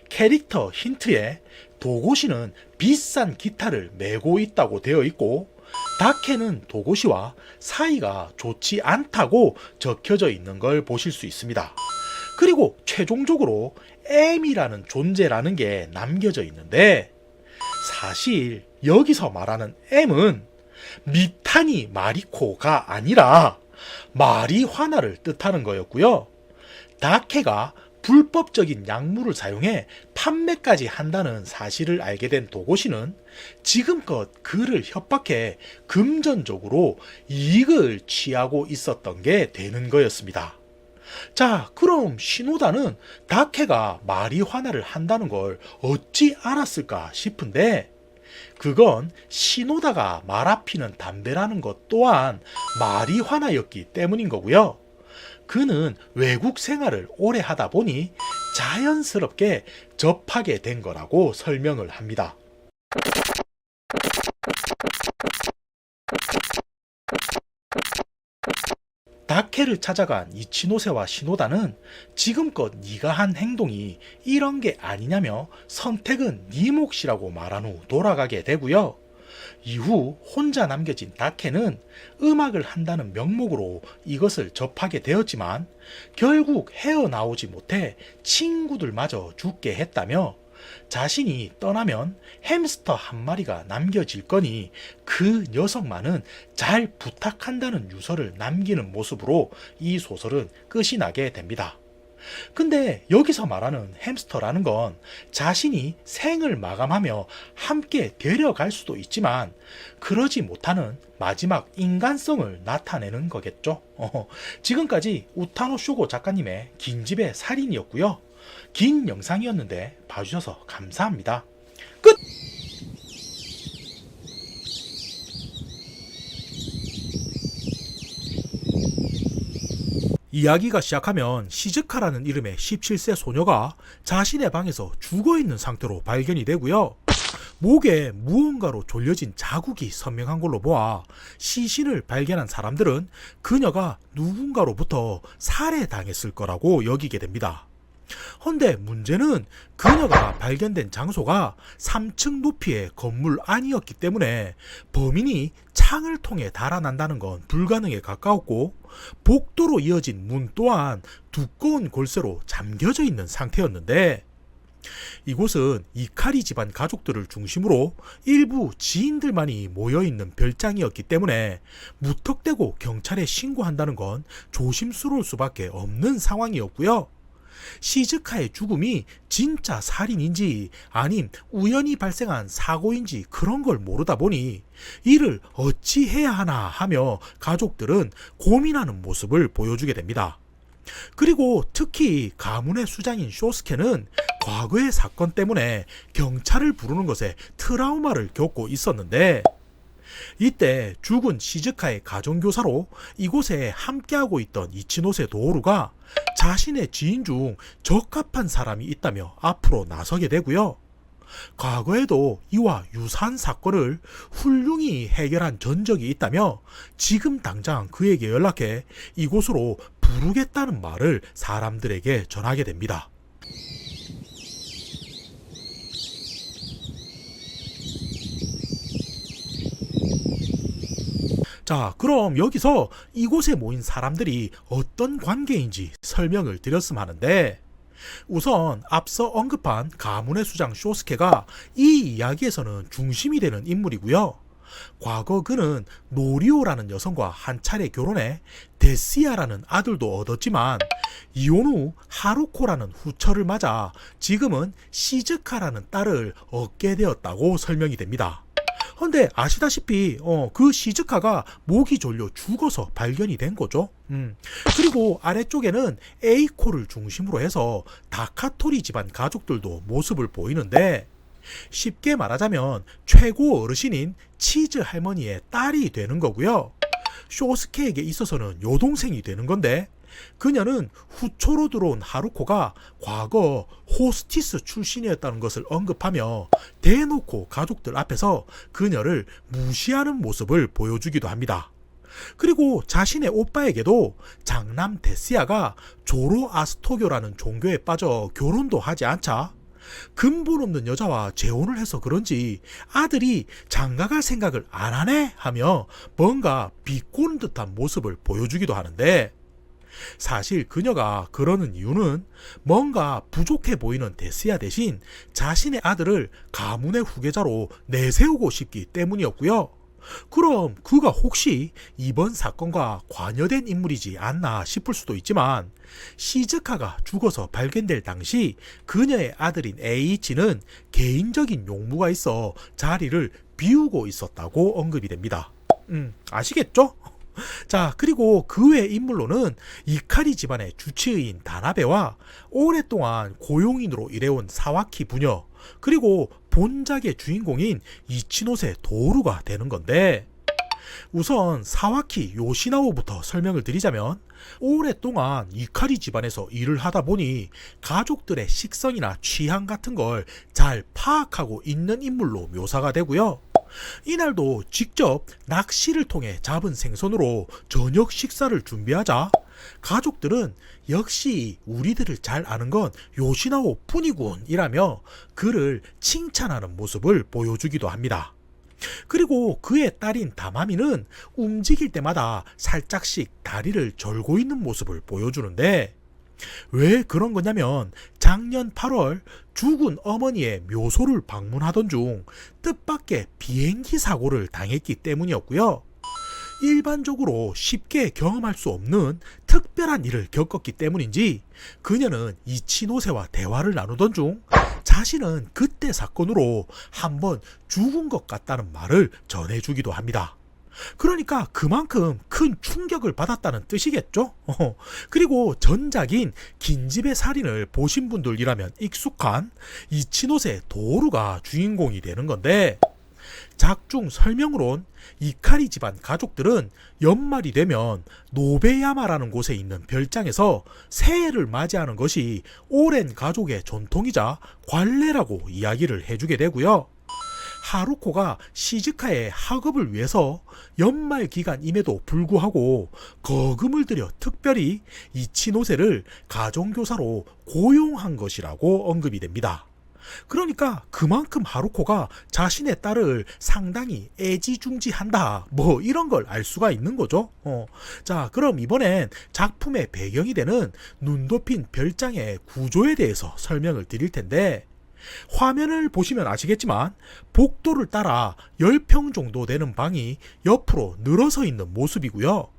캐릭터 힌트에 도고시는 비싼 기타를 메고 있다고 되어 있고 다케는 도고시와 사이가 좋지 않다고 적혀져 있는 걸 보실 수 있습니다. 그리고 최종적으로 M이라는 존재라는 게 남겨져 있는데, 사실 여기서 말하는 M은 미타니 마리코가 아니라 마리화나를 뜻하는 거였고요. 다케가 불법적인 약물을 사용해 판매까지 한다는 사실을 알게 된 도고시는 지금껏 그를 협박해 금전적으로 이익을 취하고 있었던 게 되는 거였습니다. 자, 그럼 시노다는 다케가 마리화나를 한다는 걸 어찌 알았을까 싶은데, 그건 시노다가 말아피는 담배라는 것 또한 마리화나였기 때문인 거고요. 그는 외국 생활을 오래 하다 보니 자연스럽게 접하게 된 거라고 설명을 합니다. 다케를 찾아간 이치노세와 시노다는 지금껏 네가 한 행동이 이런 게 아니냐며 선택은 네 몫이라고 말한 후 돌아가게 되고요. 이후 혼자 남겨진 다케는 음악을 한다는 명목으로 이것을 접하게 되었지만 결국 헤어나오지 못해 친구들마저 죽게 했다며 자신이 떠나면 햄스터 한 마리가 남겨질 거니 그 녀석만은 잘 부탁한다는 유서를 남기는 모습으로 이 소설은 끝이 나게 됩니다. 근데 여기서 말하는 햄스터라는 건 자신이 생을 마감하며 함께 데려갈 수도 있지만 그러지 못하는 마지막 인간성을 나타내는 거겠죠. 지금까지 우타노 쇼고 작가님의 긴집의 살인이었고요. 긴 영상이었는데 봐주셔서 감사합니다. 끝! 이야기가 시작하면 시즈카라는 이름의 17세 소녀가 자신의 방에서 죽어있는 상태로 발견이 되고요. 목에 무언가로 졸려진 자국이 선명한 걸로 보아 시신을 발견한 사람들은 그녀가 누군가로부터 살해당했을 거라고 여기게 됩니다. 헌데 문제는 그녀가 발견된 장소가 3층 높이의 건물 안이었기 때문에 범인이 창을 통해 달아난다는 건 불가능에 가까웠고 복도로 이어진 문 또한 두꺼운 골쇠로 잠겨져 있는 상태였는데 이곳은 이카리 집안 가족들을 중심으로 일부 지인들만이 모여있는 별장이었기 때문에 무턱대고 경찰에 신고한다는 건 조심스러울 수밖에 없는 상황이었고요. 시즈카의 죽음이 진짜 살인인지 아님 우연히 발생한 사고인지 그런 걸 모르다 보니 이를 어찌 해야 하나 하며 가족들은 고민하는 모습을 보여주게 됩니다. 그리고 특히 가문의 수장인 쇼스케는 과거의 사건 때문에 경찰을 부르는 것에 트라우마를 겪고 있었는데 이때 죽은 시즈카의 가정교사로 이곳에 함께하고 있던 이치노세 도오루가 자신의 지인 중 적합한 사람이 있다며 앞으로 나서게 되고요. 과거에도 이와 유사한 사건을 훌륭히 해결한 전적이 있다며 지금 당장 그에게 연락해 이곳으로 부르겠다는 말을 사람들에게 전하게 됩니다. 자, 그럼 여기서 이곳에 모인 사람들이 어떤 관계인지 설명을 드렸음 하는데 우선 앞서 언급한 가문의 수장 쇼스케가 이 이야기에서는 중심이 되는 인물이고요. 과거 그는 노리오라는 여성과 한 차례 결혼해 데시아라는 아들도 얻었지만 이혼 후 하루코라는 후처를 맞아 지금은 시즈카라는 딸을 얻게 되었다고 설명이 됩니다. 근데 아시다시피 그 시즈카가 목이 졸려 죽어서 발견이 된 거죠. 그리고 아래쪽에는 에이코를 중심으로 해서 다카토리 집안 가족들도 모습을 보이는데 쉽게 말하자면 최고 어르신인 치즈 할머니의 딸이 되는 거고요. 쇼스케에게 있어서는 여동생이 되는 건데 그녀는 후초로 들어온 하루코가 과거 호스티스 출신이었다는 것을 언급하며 대놓고 가족들 앞에서 그녀를 무시하는 모습을 보여주기도 합니다. 그리고 자신의 오빠에게도 장남 데시아가 조로아스토교라는 종교에 빠져 결혼도 하지 않자 근본 없는 여자와 재혼을 해서 그런지 아들이 장가갈 생각을 안 하네 하며 뭔가 비꼬는 듯한 모습을 보여주기도 하는데 사실 그녀가 그러는 이유는 뭔가 부족해 보이는 데시아 대신 자신의 아들을 가문의 후계자로 내세우고 싶기 때문이었고요. 그럼 그가 혹시 이번 사건과 관여된 인물이지 않나 싶을 수도 있지만 시즈카가 죽어서 발견될 당시 그녀의 아들인 에이치는 개인적인 용무가 있어 자리를 비우고 있었다고 언급이 됩니다. 아시겠죠? 자, 그리고 그 외 인물로는 이카리 집안의 주치의인 다나베와 오랫동안 고용인으로 일해온 사와키 부녀 그리고 본작의 주인공인 이치노세 도루가 되는 건데 우선 사와키 요시나오부터 설명을 드리자면 오랫동안 이카리 집안에서 일을 하다 보니 가족들의 식성이나 취향 같은 걸 잘 파악하고 있는 인물로 묘사가 되고요. 이날도 직접 낚시를 통해 잡은 생선으로 저녁 식사를 준비하자 가족들은 역시 우리들을 잘 아는 건 요시나오 뿐이군 이라며 그를 칭찬하는 모습을 보여주기도 합니다. 그리고 그의 딸인 다마미는 움직일 때마다 살짝씩 다리를 절고 있는 모습을 보여주는데 왜 그런 거냐면 작년 8월 죽은 어머니의 묘소를 방문하던 중 뜻밖의 비행기 사고를 당했기 때문이었고요. 일반적으로 쉽게 경험할 수 없는 특별한 일을 겪었기 때문인지 그녀는 이치노세와 대화를 나누던 중 자신은 그때 사건으로 한번 죽은 것 같다는 말을 전해주기도 합니다. 그러니까 그만큼 큰 충격을 받았다는 뜻이겠죠. 그리고 전작인 긴집의 살인을 보신 분들이라면 익숙한 이치노세 도루가 주인공이 되는 건데, 작중 설명으론 이카리 집안 가족들은 연말이 되면 노베야마라는 곳에 있는 별장에서 새해를 맞이하는 것이 오랜 가족의 전통이자 관례라고 이야기를 해주게 되고요. 하루코가 시즈카의 학업을 위해서 연말 기간임에도 불구하고 거금을 들여 특별히 이치노세를 가정교사로 고용한 것이라고 언급이 됩니다. 그러니까 그만큼 하루코가 자신의 딸을 상당히 애지중지한다, 뭐 이런 걸 알 수가 있는 거죠. 자, 그럼 이번엔 작품의 배경이 되는 눈 덮인 별장의 구조에 대해서 설명을 드릴 텐데, 화면을 보시면 아시겠지만 복도를 따라 10평 정도 되는 방이 옆으로 늘어서 있는 모습이고요.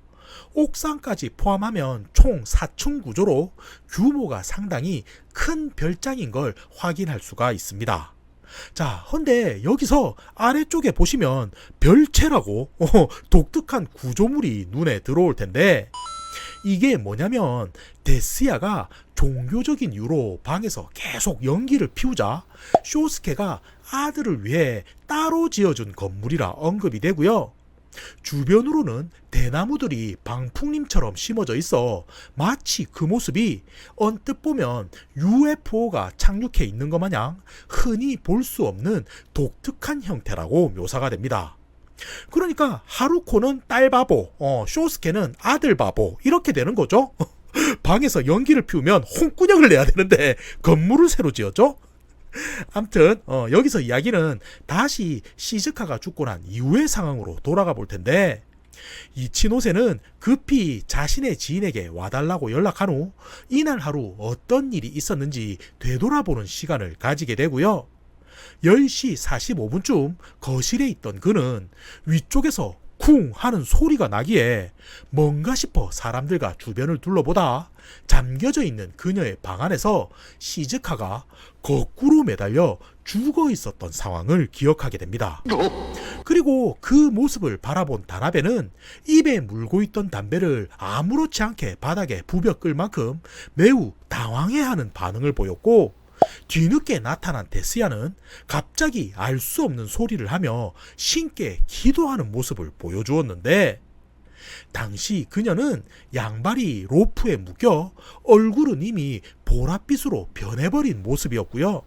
옥상까지 포함하면 총 4층 구조로 규모가 상당히 큰 별장인 걸 확인할 수가 있습니다. 자, 근데 여기서 아래쪽에 보시면 별채라고 독특한 구조물이 눈에 들어올 텐데, 이게 뭐냐면 데스야가 종교적인 이유로 방에서 계속 연기를 피우자 쇼스케가 아들을 위해 따로 지어준 건물이라 언급이 되고요. 주변으로는 대나무들이 방풍림처럼 심어져 있어 마치 그 모습이 언뜻 보면 UFO가 착륙해 있는 것 마냥 흔히 볼 수 없는 독특한 형태라고 묘사가 됩니다. 그러니까 하루코는 딸 바보, 쇼스케는 아들 바보, 이렇게 되는 거죠. 방에서 연기를 피우면 홍군형을 내야 되는데 건물을 새로 지었죠. 아무튼 여기서 이야기는 다시 시즈카가 죽고 난 이후의 상황으로 돌아가 볼 텐데, 이치노세는 급히 자신의 지인에게 와달라고 연락한 후 이날 하루 어떤 일이 있었는지 되돌아보는 시간을 가지게 되고요. 10시 45분쯤 거실에 있던 그는 위쪽에서 쿵 하는 소리가 나기에 뭔가 싶어 사람들과 주변을 둘러보다 잠겨져 있는 그녀의 방 안에서 시즈카가 거꾸로 매달려 죽어 있었던 상황을 기억하게 됩니다. 그리고 그 모습을 바라본 다나베는 입에 물고 있던 담배를 아무렇지 않게 바닥에 부벼 끌 만큼 매우 당황해하는 반응을 보였고, 뒤늦게 나타난 데스야는 갑자기 알 수 없는 소리를 하며 신께 기도하는 모습을 보여주었는데, 당시 그녀는 양발이 로프에 묶여 얼굴은 이미 보랏빛으로 변해버린 모습이었고요.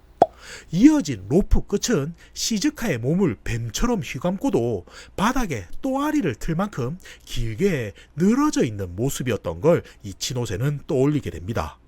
이어진 로프 끝은 시즈카의 몸을 뱀처럼 휘감고도 바닥에 또아리를 틀 만큼 길게 늘어져 있는 모습이었던 걸 이치노세는 떠올리게 됩니다.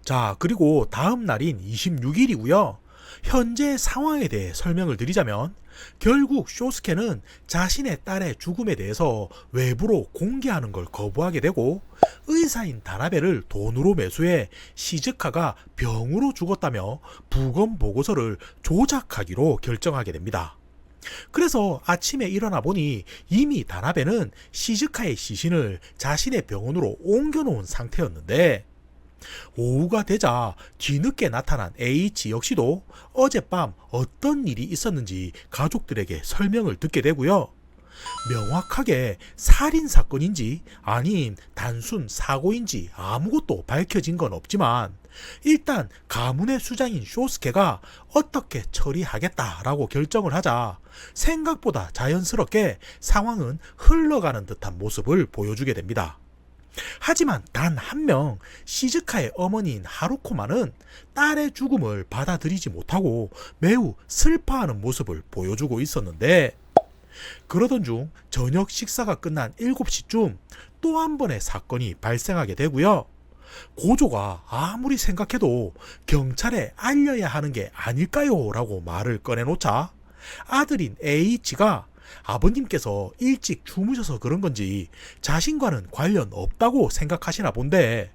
자, 그리고 다음 날인 26일이고요. 현재 상황에 대해 설명을 드리자면, 결국 쇼스케는 자신의 딸의 죽음에 대해서 외부로 공개하는 걸 거부하게 되고 의사인 다나베를 돈으로 매수해 시즈카가 병으로 죽었다며 부검 보고서를 조작하기로 결정하게 됩니다. 그래서 아침에 일어나 보니 이미 다나베는 시즈카의 시신을 자신의 병원으로 옮겨놓은 상태였는데, 오후가 되자 뒤늦게 나타난 H 역시도 어젯밤 어떤 일이 있었는지 가족들에게 설명을 듣게 되고요. 명확하게 살인사건인지 아닌 단순 사고인지 아무것도 밝혀진 건 없지만, 일단 가문의 수장인 쇼스케가 어떻게 처리하겠다라고 결정을 하자 생각보다 자연스럽게 상황은 흘러가는 듯한 모습을 보여주게 됩니다. 하지만 단 한 명, 시즈카의 어머니인 하루코만은 딸의 죽음을 받아들이지 못하고 매우 슬퍼하는 모습을 보여주고 있었는데, 그러던 중 저녁 식사가 끝난 7시쯤 또 한 번의 사건이 발생하게 되고요. 고조가 아무리 생각해도 경찰에 알려야 하는 게 아닐까요? 라고 말을 꺼내놓자 아들인 H가 아버님께서 일찍 주무셔서 그런 건지 자신과는 관련 없다고 생각하시나 본데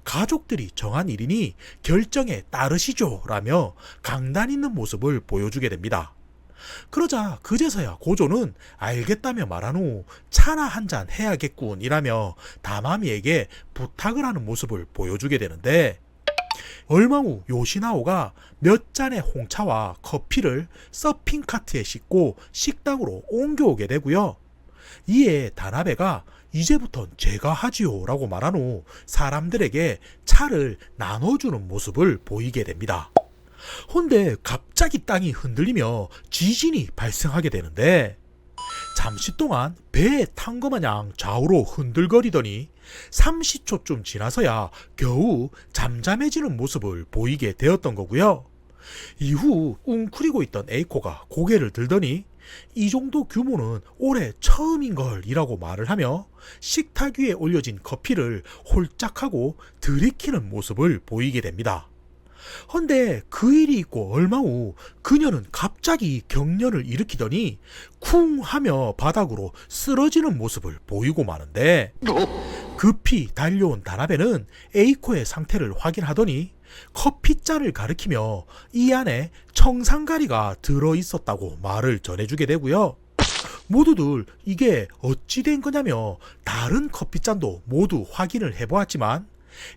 가족들이 정한 일이니 결정에 따르시죠 라며 강단 있는 모습을 보여주게 됩니다. 그러자 그제서야 고조는 알겠다며 말한 후 차나 한잔 해야겠군 이라며 다마미에게 부탁을 하는 모습을 보여주게 되는데 얼마 후 요시나오가 몇 잔의 홍차와 커피를 서핑카트에 싣고 식당으로 옮겨오게 되고요. 이에 다나베가 이제부턴 제가 하지요 라고 말한 후 사람들에게 차를 나눠주는 모습을 보이게 됩니다. 헌데 갑자기 땅이 흔들리며 지진이 발생하게 되는데 잠시 동안 배에 탄 것 마냥 좌우로 흔들거리더니 30초쯤 지나서야 겨우 잠잠해지는 모습을 보이게 되었던 거고요. 이후 웅크리고 있던 에이코가 고개를 들더니 이 정도 규모는 올해 처음인걸 이라고 말을 하며 식탁 위에 올려진 커피를 홀짝하고 들이키는 모습을 보이게 됩니다. 헌데 그 일이 있고 얼마 후 그녀는 갑자기 경련을 일으키더니 쿵 하며 바닥으로 쓰러지는 모습을 보이고 마는데 급히 달려온 다나베는 에이코의 상태를 확인하더니 커피잔을 가리키며 이 안에 청산가리가 들어있었다고 말을 전해주게 되고요. 모두들 이게 어찌 된 거냐며 다른 커피잔도 모두 확인을 해보았지만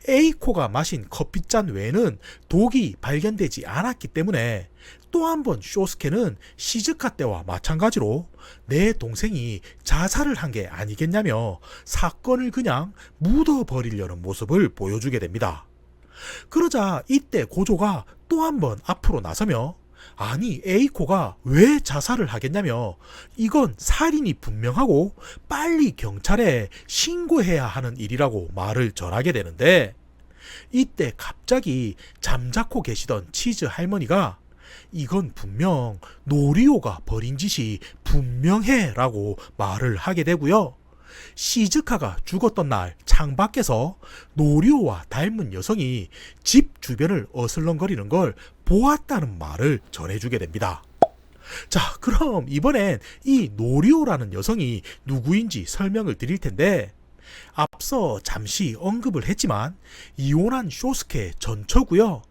에이코가 마신 커피잔 외에는 독이 발견되지 않았기 때문에 또 한 번 쇼스케는 시즈카 때와 마찬가지로 내 동생이 자살을 한 게 아니겠냐며 사건을 그냥 묻어버리려는 모습을 보여주게 됩니다. 그러자 이때 고조가 또 한 번 앞으로 나서며 아니 에이코가 왜 자살을 하겠냐며 이건 살인이 분명하고 빨리 경찰에 신고해야 하는 일이라고 말을 전하게 되는데 이때 갑자기 잠자코 계시던 치즈 할머니가 이건 분명 노리오가 벌인 짓이 분명해 라고 말을 하게 되고요. 시즈카가 죽었던 날 창밖에서 노리오와 닮은 여성이 집 주변을 어슬렁거리는 걸 보았다는 말을 전해주게 됩니다. 자, 그럼 이번엔 이 노리오라는 여성이 누구인지 설명을 드릴 텐데 앞서 잠시 언급을 했지만 이혼한 쇼스케의 전처고요.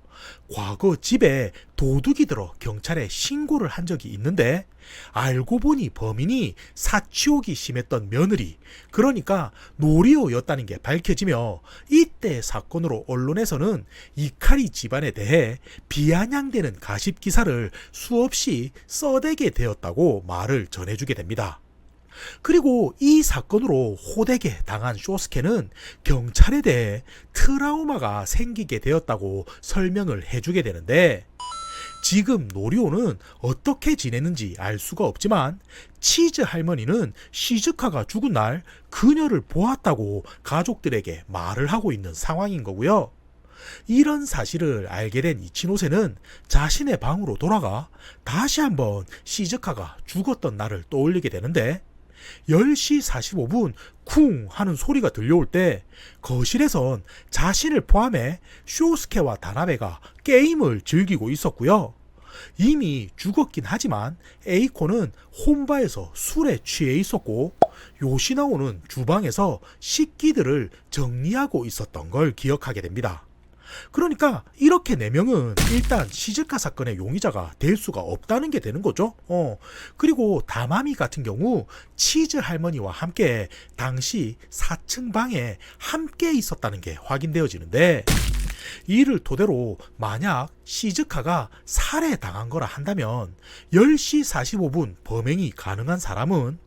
과거 집에 도둑이 들어 경찰에 신고를 한 적이 있는데 알고 보니 범인이 사치욕이 심했던 며느리, 그러니까 노리오였다는 게 밝혀지며 이때 사건으로 언론에서는 이카리 집안에 대해 비아냥대는 가십 기사를 수없이 써대게 되었다고 말을 전해주게 됩니다. 그리고 이 사건으로 호되게 당한 쇼스케는 경찰에 대해 트라우마가 생기게 되었다고 설명을 해주게 되는데 지금 노리오는 어떻게 지내는지 알 수가 없지만 치즈 할머니는 시즈카가 죽은 날 그녀를 보았다고 가족들에게 말을 하고 있는 상황인 거고요. 이런 사실을 알게 된 이치노세는 자신의 방으로 돌아가 다시 한번 시즈카가 죽었던 날을 떠올리게 되는데 10시 45분 쿵 하는 소리가 들려올 때 거실에선 자신을 포함해 쇼스케와 다나베가 게임을 즐기고 있었고요. 이미 죽었긴 하지만 에이코는 혼바에서 술에 취해 있었고 요시나오는 주방에서 식기들을 정리하고 있었던 걸 기억하게 됩니다. 그러니까 이렇게 4명은 일단 시즈카 사건의 용의자가 될 수가 없다는 게 되는 거죠. 그리고 다마미 같은 경우 치즈 할머니와 함께 당시 4층 방에 함께 있었다는 게 확인되어지는데 이를 토대로 만약 시즈카가 살해당한 거라 한다면 10시 45분 범행이 가능한 사람은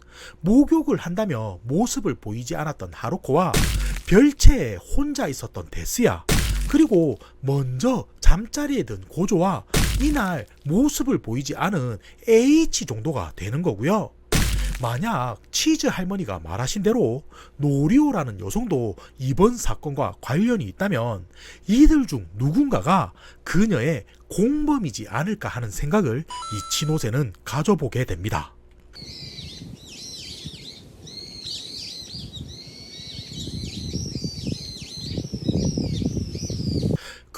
목욕을 한다며 모습을 보이지 않았던 하루코와 별채에 혼자 있었던 데스야, 그리고 먼저 잠자리에 든 고조와 이날 모습을 보이지 않은 H 정도가 되는 거고요. 만약 치즈 할머니가 말하신 대로 노리오라는 여성도 이번 사건과 관련이 있다면 이들 중 누군가가 그녀의 공범이지 않을까 하는 생각을 이치노세는 가져보게 됩니다.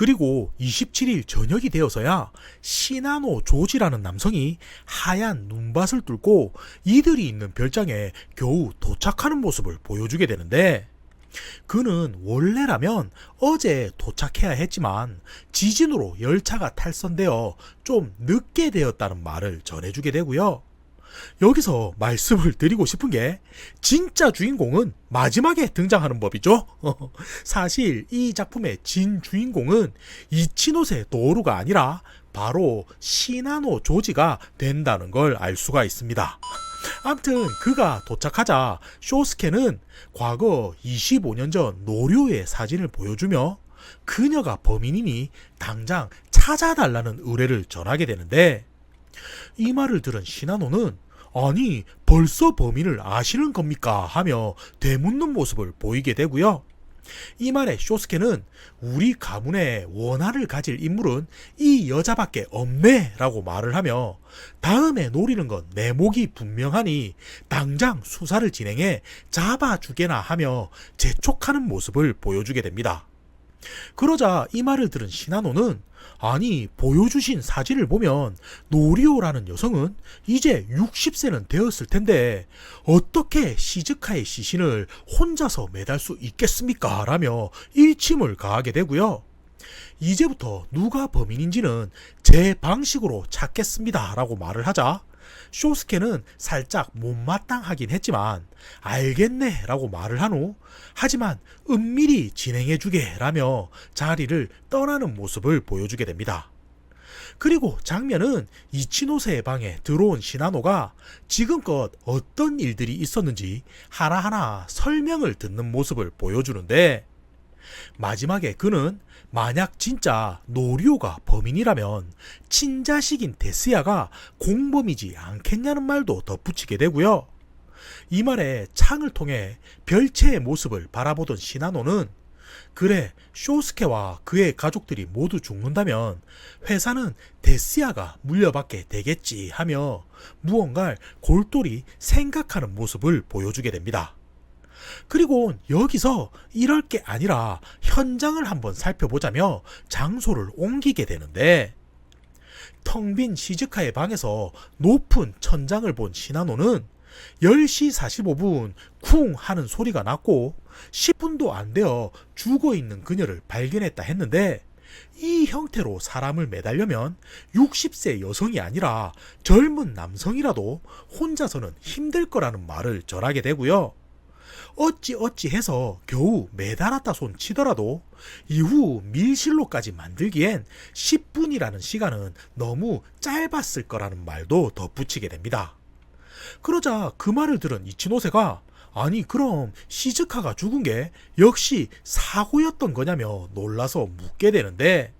그리고 27일 저녁이 되어서야 시나노 조지라는 남성이 하얀 눈밭을 뚫고 이들이 있는 별장에 겨우 도착하는 모습을 보여주게 되는데, 그는 원래라면 어제 도착해야 했지만 지진으로 열차가 탈선되어 좀 늦게 되었다는 말을 전해주게 되고요. 여기서 말씀을 드리고 싶은 게, 진짜 주인공은 마지막에 등장하는 법이죠. 사실 이 작품의 진 주인공은 이치노세 도오루가 아니라 바로 시나노 조지가 된다는 걸 알 수가 있습니다. 아무튼 그가 도착하자 쇼스케는 과거 25년 전 노료의 사진을 보여주며 그녀가 범인이니 당장 찾아달라는 의뢰를 전하게 되는데, 이 말을 들은 시나노는 아니 벌써 범인을 아시는 겁니까 하며 되묻는 모습을 보이게 되고요. 이 말에 쇼스케는 우리 가문에 원한을 가질 인물은 이 여자밖에 없네 라고 말을 하며, 다음에 노리는 건 내 목이 분명하니 당장 수사를 진행해 잡아주게나 하며 재촉하는 모습을 보여주게 됩니다. 그러자 이 말을 들은 시나노는 아니 보여주신 사진을 보면 노리오라는 여성은 이제 60세는 되었을 텐데 어떻게 시즈카의 시신을 혼자서 매달 수 있겠습니까? 라며 일침을 가하게 되고요. 이제부터 누가 범인인지는 제 방식으로 찾겠습니다 라고 말을 하자 쇼스케는 살짝 못마땅하긴 했지만 알겠네 라고 말을 한 후 하지만 은밀히 진행해주게 라며 자리를 떠나는 모습을 보여주게 됩니다. 그리고 장면은 이치노세의 방에 들어온 시나노가 지금껏 어떤 일들이 있었는지 하나하나 설명을 듣는 모습을 보여주는데, 마지막에 그는 만약 진짜 노리오가 범인이라면 친자식인 데스야가 공범이지 않겠냐는 말도 덧붙이게 되고요. 이 말에 창을 통해 별채의 모습을 바라보던 시나노는 그래 쇼스케와 그의 가족들이 모두 죽는다면 회사는 데스야가 물려받게 되겠지 하며 무언가를 골똘히 생각하는 모습을 보여주게 됩니다. 그리고 여기서 이럴 게 아니라 현장을 한번 살펴보자며 장소를 옮기게 되는데, 텅 빈 시즈카의 방에서 높은 천장을 본 시나노는 10시 45분 쿵 하는 소리가 났고 10분도 안 되어 죽어있는 그녀를 발견했다 했는데, 이 형태로 사람을 매달려면 60세 여성이 아니라 젊은 남성이라도 혼자서는 힘들 거라는 말을 전하게 되고요. 어찌 해서 겨우 매달았다 손 치더라도 이후 밀실로까지 만들기엔 10분이라는 시간은 너무 짧았을 거라는 말도 덧붙이게 됩니다. 그러자 그 말을 들은 이치노세가 아니 그럼 시즈카가 죽은 게 역시 사고였던 거냐며 놀라서 묻게 되는데,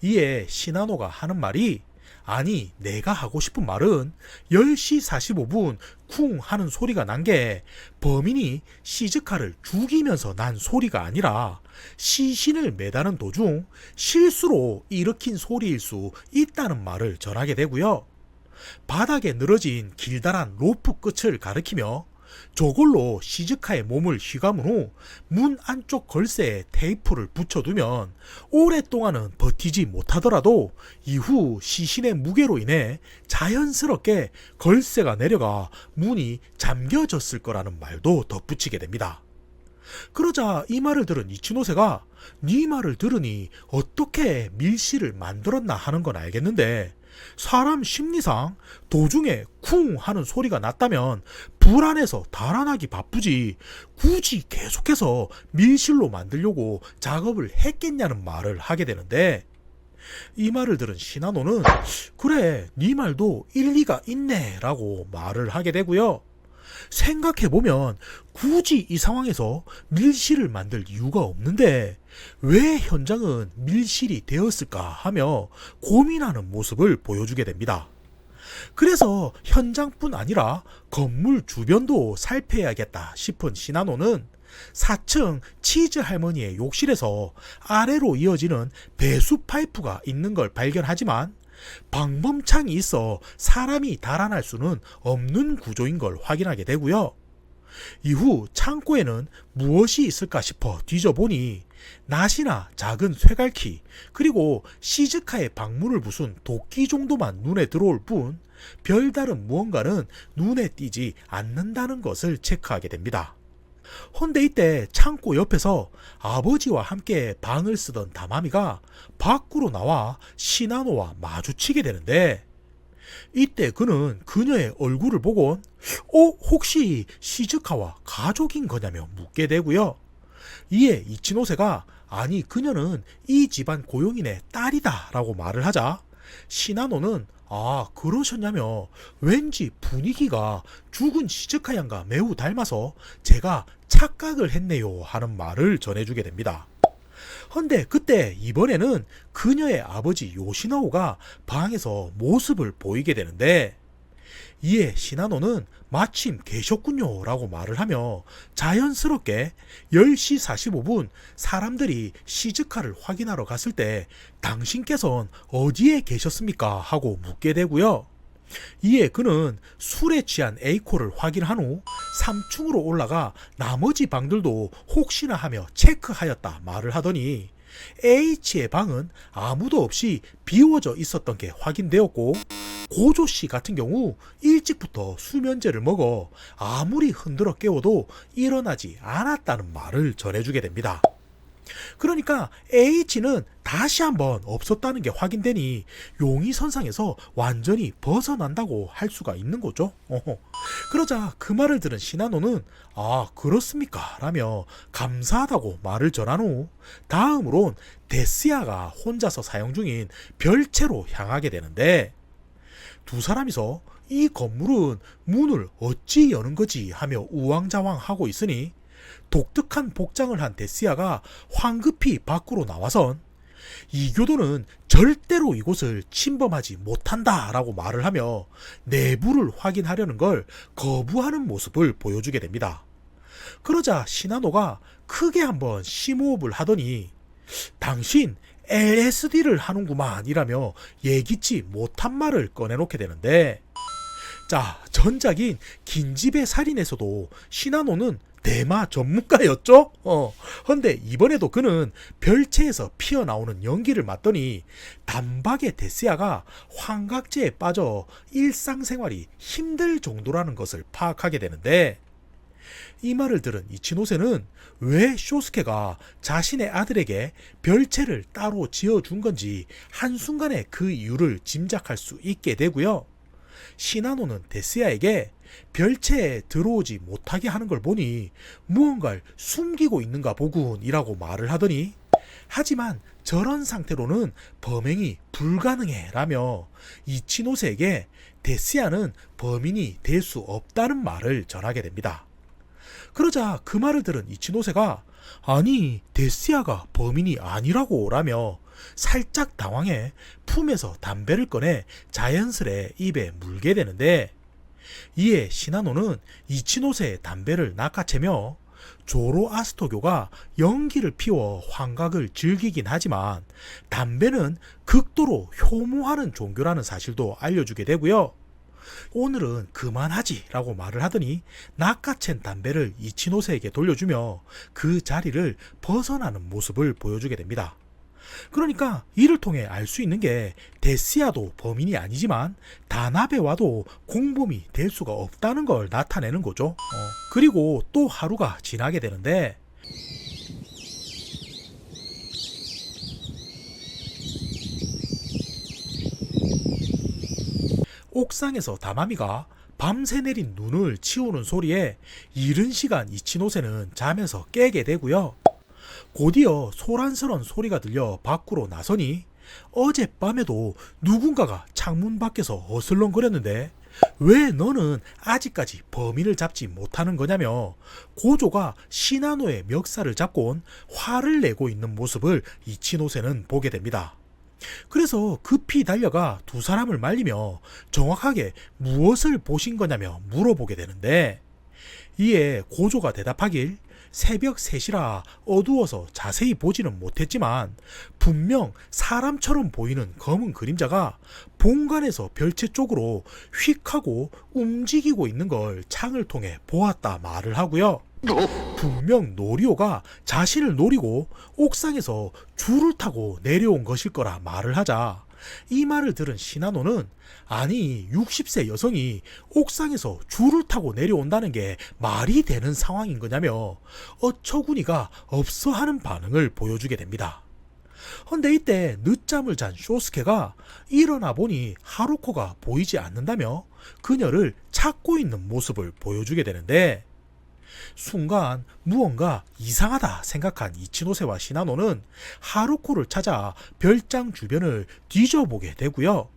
이에 시나노가 하는 말이 아니 내가 하고 싶은 말은 10시 45분 쿵 하는 소리가 난 게 범인이 시즈카를 죽이면서 난 소리가 아니라 시신을 매다는 도중 실수로 일으킨 소리일 수 있다는 말을 전하게 되고요. 바닥에 늘어진 길다란 로프 끝을 가리키며 저걸로 시즈카의 몸을 휘감은 후 문 안쪽 걸쇠에 테이프를 붙여두면 오랫동안은 버티지 못하더라도 이후 시신의 무게로 인해 자연스럽게 걸쇠가 내려가 문이 잠겨졌을 거라는 말도 덧붙이게 됩니다. 그러자 이 말을 들은 이치노세가 네 말을 들으니 어떻게 밀실을 만들었나 하는 건 알겠는데 사람 심리상 도중에 쿵 하는 소리가 났다면 불안해서 달아나기 바쁘지 굳이 계속해서 밀실로 만들려고 작업을 했겠냐는 말을 하게 되는데, 이 말을 들은 시나노는 그래 네 말도 일리가 있네 라고 말을 하게 되고요. 생각해보면 굳이 이 상황에서 밀실을 만들 이유가 없는데 왜 현장은 밀실이 되었을까 하며 고민하는 모습을 보여주게 됩니다. 그래서 현장뿐 아니라 건물 주변도 살펴야겠다 싶은 시나노는 4층 치즈 할머니의 욕실에서 아래로 이어지는 배수 파이프가 있는 걸 발견하지만 방범창이 있어 사람이 달아날 수는 없는 구조인 걸 확인하게 되고요. 이후 창고에는 무엇이 있을까 싶어 뒤져보니 낫이나 작은 쇠갈퀴 그리고 시즈카의 방문을 부순 도끼 정도만 눈에 들어올 뿐 별다른 무언가는 눈에 띄지 않는다는 것을 체크하게 됩니다. 헌데 이때 창고 옆에서 아버지와 함께 방을 쓰던 다마미가 밖으로 나와 시나노와 마주치게 되는데, 이때 그는 그녀의 얼굴을 보곤 혹시 시즈카와 가족인 거냐며 묻게 되고요. 이에 이치노세가 아니 그녀는 이 집안 고용인의 딸이다 라고 말을 하자 시나노는 그러셨냐며 왠지 분위기가 죽은 시즈카 양과 매우 닮아서 제가 착각을 했네요 하는 말을 전해주게 됩니다. 헌데 그때 이번에는 그녀의 아버지 요시나오가 방에서 모습을 보이게 되는데, 이에 시나노는 마침 계셨군요 라고 말을 하며 자연스럽게 10시 45분 사람들이 시즈카를 확인하러 갔을 때 당신께서는 어디에 계셨습니까 하고 묻게 되고요. 이에 그는 술에 취한 A코를 확인한 후 3층으로 올라가 나머지 방들도 혹시나 하며 체크하였다 말을 하더니 H의 방은 아무도 없이 비워져 있었던 게 확인되었고, 고조씨 같은 경우 일찍부터 수면제를 먹어 아무리 흔들어 깨워도 일어나지 않았다는 말을 전해주게 됩니다. 그러니까 H는 다시 한번 없었다는 게 확인되니 용의선상에서 완전히 벗어난다고 할 수가 있는 거죠. 그러자 그 말을 들은 시나노는 그렇습니까? 라며 감사하다고 말을 전한 후 다음으론 데스야가 혼자서 사용 중인 별채로 향하게 되는데, 두 사람이서 이 건물은 문을 어찌 여는 거지 하며 우왕좌왕하고 있으니 독특한 복장을 한 데스야가 황급히 밖으로 나와선 이교도는 절대로 이곳을 침범하지 못한다 라고 말을 하며 내부를 확인하려는 걸 거부하는 모습을 보여주게 됩니다. 그러자 시나노가 크게 한번 심호흡을 하더니 당신 LSD를 하는구만 이라며 예기치 못한 말을 꺼내놓게 되는데, 자, 전작인 긴집의 살인에서도 시나노는 대마 전문가였죠? 헌데 이번에도 그는 별채에서 피어나오는 연기를 맡더니 단박에 데스야가 환각제에 빠져 일상생활이 힘들 정도라는 것을 파악하게 되는데, 이 말을 들은 이치노세는 왜 쇼스케가 자신의 아들에게 별채를 따로 지어준 건지 한순간에 그 이유를 짐작할 수 있게 되고요. 시나노는 데스야에게 별채에 들어오지 못하게 하는 걸 보니 무언가를 숨기고 있는가 보군이라고 말을 하더니, 하지만 저런 상태로는 범행이 불가능해 라며 이치노세에게 데스야는 범인이 될 수 없다는 말을 전하게 됩니다. 그러자 그 말을 들은 이치노세가 아니 데스야가 범인이 아니라고 라며 살짝 당황해 품에서 담배를 꺼내 자연스레 입에 물게 되는데, 이에 시나노는 이치노세의 담배를 낚아채며 조로아스토교가 연기를 피워 환각을 즐기긴 하지만 담배는 극도로 혐오하는 종교라는 사실도 알려주게 되고요. 오늘은 그만하지 라고 말을 하더니 낚아챈 담배를 이치노세에게 돌려주며 그 자리를 벗어나는 모습을 보여주게 됩니다. 그러니까 이를 통해 알 수 있는 게 데스야도 범인이 아니지만 다나베와도 공범이 될 수가 없다는 걸 나타내는 거죠. 그리고 또 하루가 지나게 되는데, 옥상에서 다마미가 밤새 내린 눈을 치우는 소리에 이른 시간 이치노세는 잠에서 깨게 되고요. 곧이어 소란스런 소리가 들려 밖으로 나서니 어젯밤에도 누군가가 창문 밖에서 어슬렁거렸는데 왜 너는 아직까지 범인을 잡지 못하는 거냐며 고조가 시나노의 멱살을 잡곤 화를 내고 있는 모습을 이치노세는 보게 됩니다. 그래서 급히 달려가 두 사람을 말리며 정확하게 무엇을 보신 거냐며 물어보게 되는데, 이에 고조가 대답하길 새벽 3시라 어두워서 자세히 보지는 못했지만 분명 사람처럼 보이는 검은 그림자가 본관에서 별채 쪽으로 휙 하고 움직이고 있는 걸 창을 통해 보았다 말을 하고요. 분명 노리오가 자신을 노리고 옥상에서 줄을 타고 내려온 것일 거라 말을 하자 이 말을 들은 시나노는 아니 60세 여성이 옥상에서 줄을 타고 내려온다는 게 말이 되는 상황인 거냐며 어처구니가 없어 하는 반응을 보여주게 됩니다. 헌데 이때 늦잠을 잔 쇼스케가 일어나 보니 하루코가 보이지 않는다며 그녀를 찾고 있는 모습을 보여주게 되는데 순간 무언가 이상하다 생각한 이치노세와 시나노는 하루코를 찾아 별장 주변을 뒤져보게 되고요.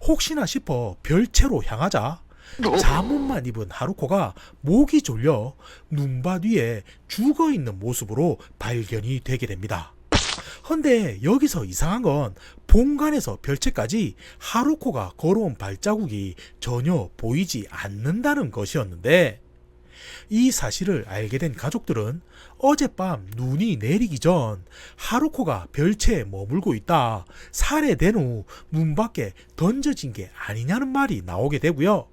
혹시나 싶어 별채로 향하자 잠옷만 입은 하루코가 목이 졸려 눈밭 위에 죽어있는 모습으로 발견이 되게 됩니다. 헌데 여기서 이상한 건 본관에서 별채까지 하루코가 걸어온 발자국이 전혀 보이지 않는다는 것이었는데 이 사실을 알게 된 가족들은 어젯밤 눈이 내리기 전 하루코가 별채에 머물고 있다 살해된 후 문 밖에 던져진 게 아니냐는 말이 나오게 되고요.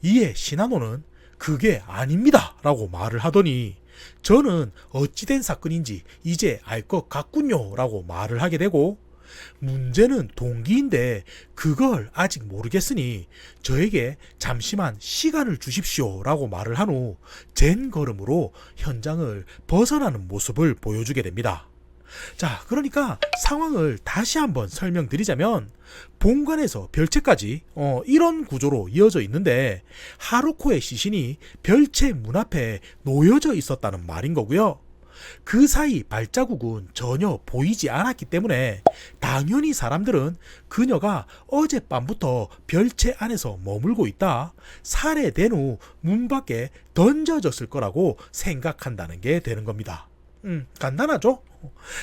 이에 시나노는 그게 아닙니다 라고 말을 하더니 저는 어찌된 사건인지 이제 알 것 같군요 라고 말을 하게 되고 문제는 동기인데 그걸 아직 모르겠으니 저에게 잠시만 시간을 주십시오 라고 말을 한 후 젠 걸음으로 현장을 벗어나는 모습을 보여주게 됩니다. 자, 그러니까 상황을 다시 한번 설명드리자면 본관에서 별채까지 이런 구조로 이어져 있는데 하루코의 시신이 별채 문 앞에 놓여져 있었다는 말인 거고요. 그 사이 발자국은 전혀 보이지 않았기 때문에 당연히 사람들은 그녀가 어젯밤부터 별채 안에서 머물고 있다 살해된 후 문 밖에 던져졌을 거라고 생각한다는 게 되는 겁니다. 간단하죠?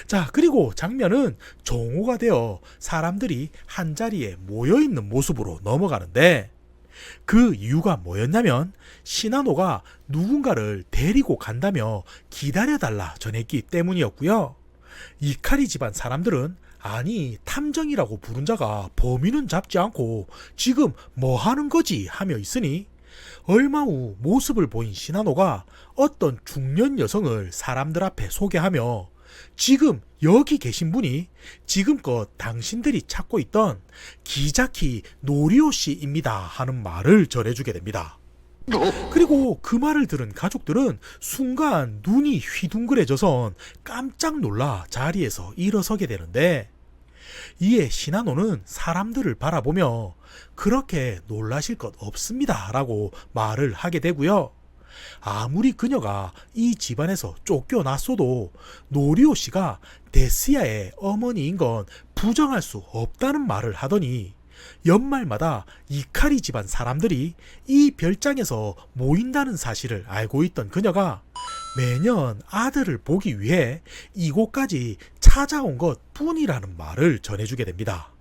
자, 그리고 장면은 정오가 되어 사람들이 한자리에 모여있는 모습으로 넘어가는데 그 이유가 뭐였냐면 시나노가 누군가를 데리고 간다며 기다려달라 전했기 때문이었고요. 이카리 집안 사람들은 아니 탐정이라고 부른 자가 범인은 잡지 않고 지금 뭐 하는 거지 하며 있으니 얼마 후 모습을 보인 시나노가 어떤 중년 여성을 사람들 앞에 소개하며 지금 여기 계신 분이 지금껏 당신들이 찾고 있던 기자키 노리오 씨입니다 하는 말을 전해주게 됩니다. 그리고 그 말을 들은 가족들은 순간 눈이 휘둥그레져선 깜짝 놀라 자리에서 일어서게 되는데 이에 시나노는 사람들을 바라보며 그렇게 놀라실 것 없습니다 라고 말을 하게 되고요. 아무리 그녀가 이 집안에서 쫓겨났어도 노리오 씨가 데스야의 어머니인 건 부정할 수 없다는 말을 하더니 연말마다 이카리 집안 사람들이 이 별장에서 모인다는 사실을 알고 있던 그녀가 매년 아들을 보기 위해 이곳까지 찾아온 것 뿐이라는 말을 전해주게 됩니다.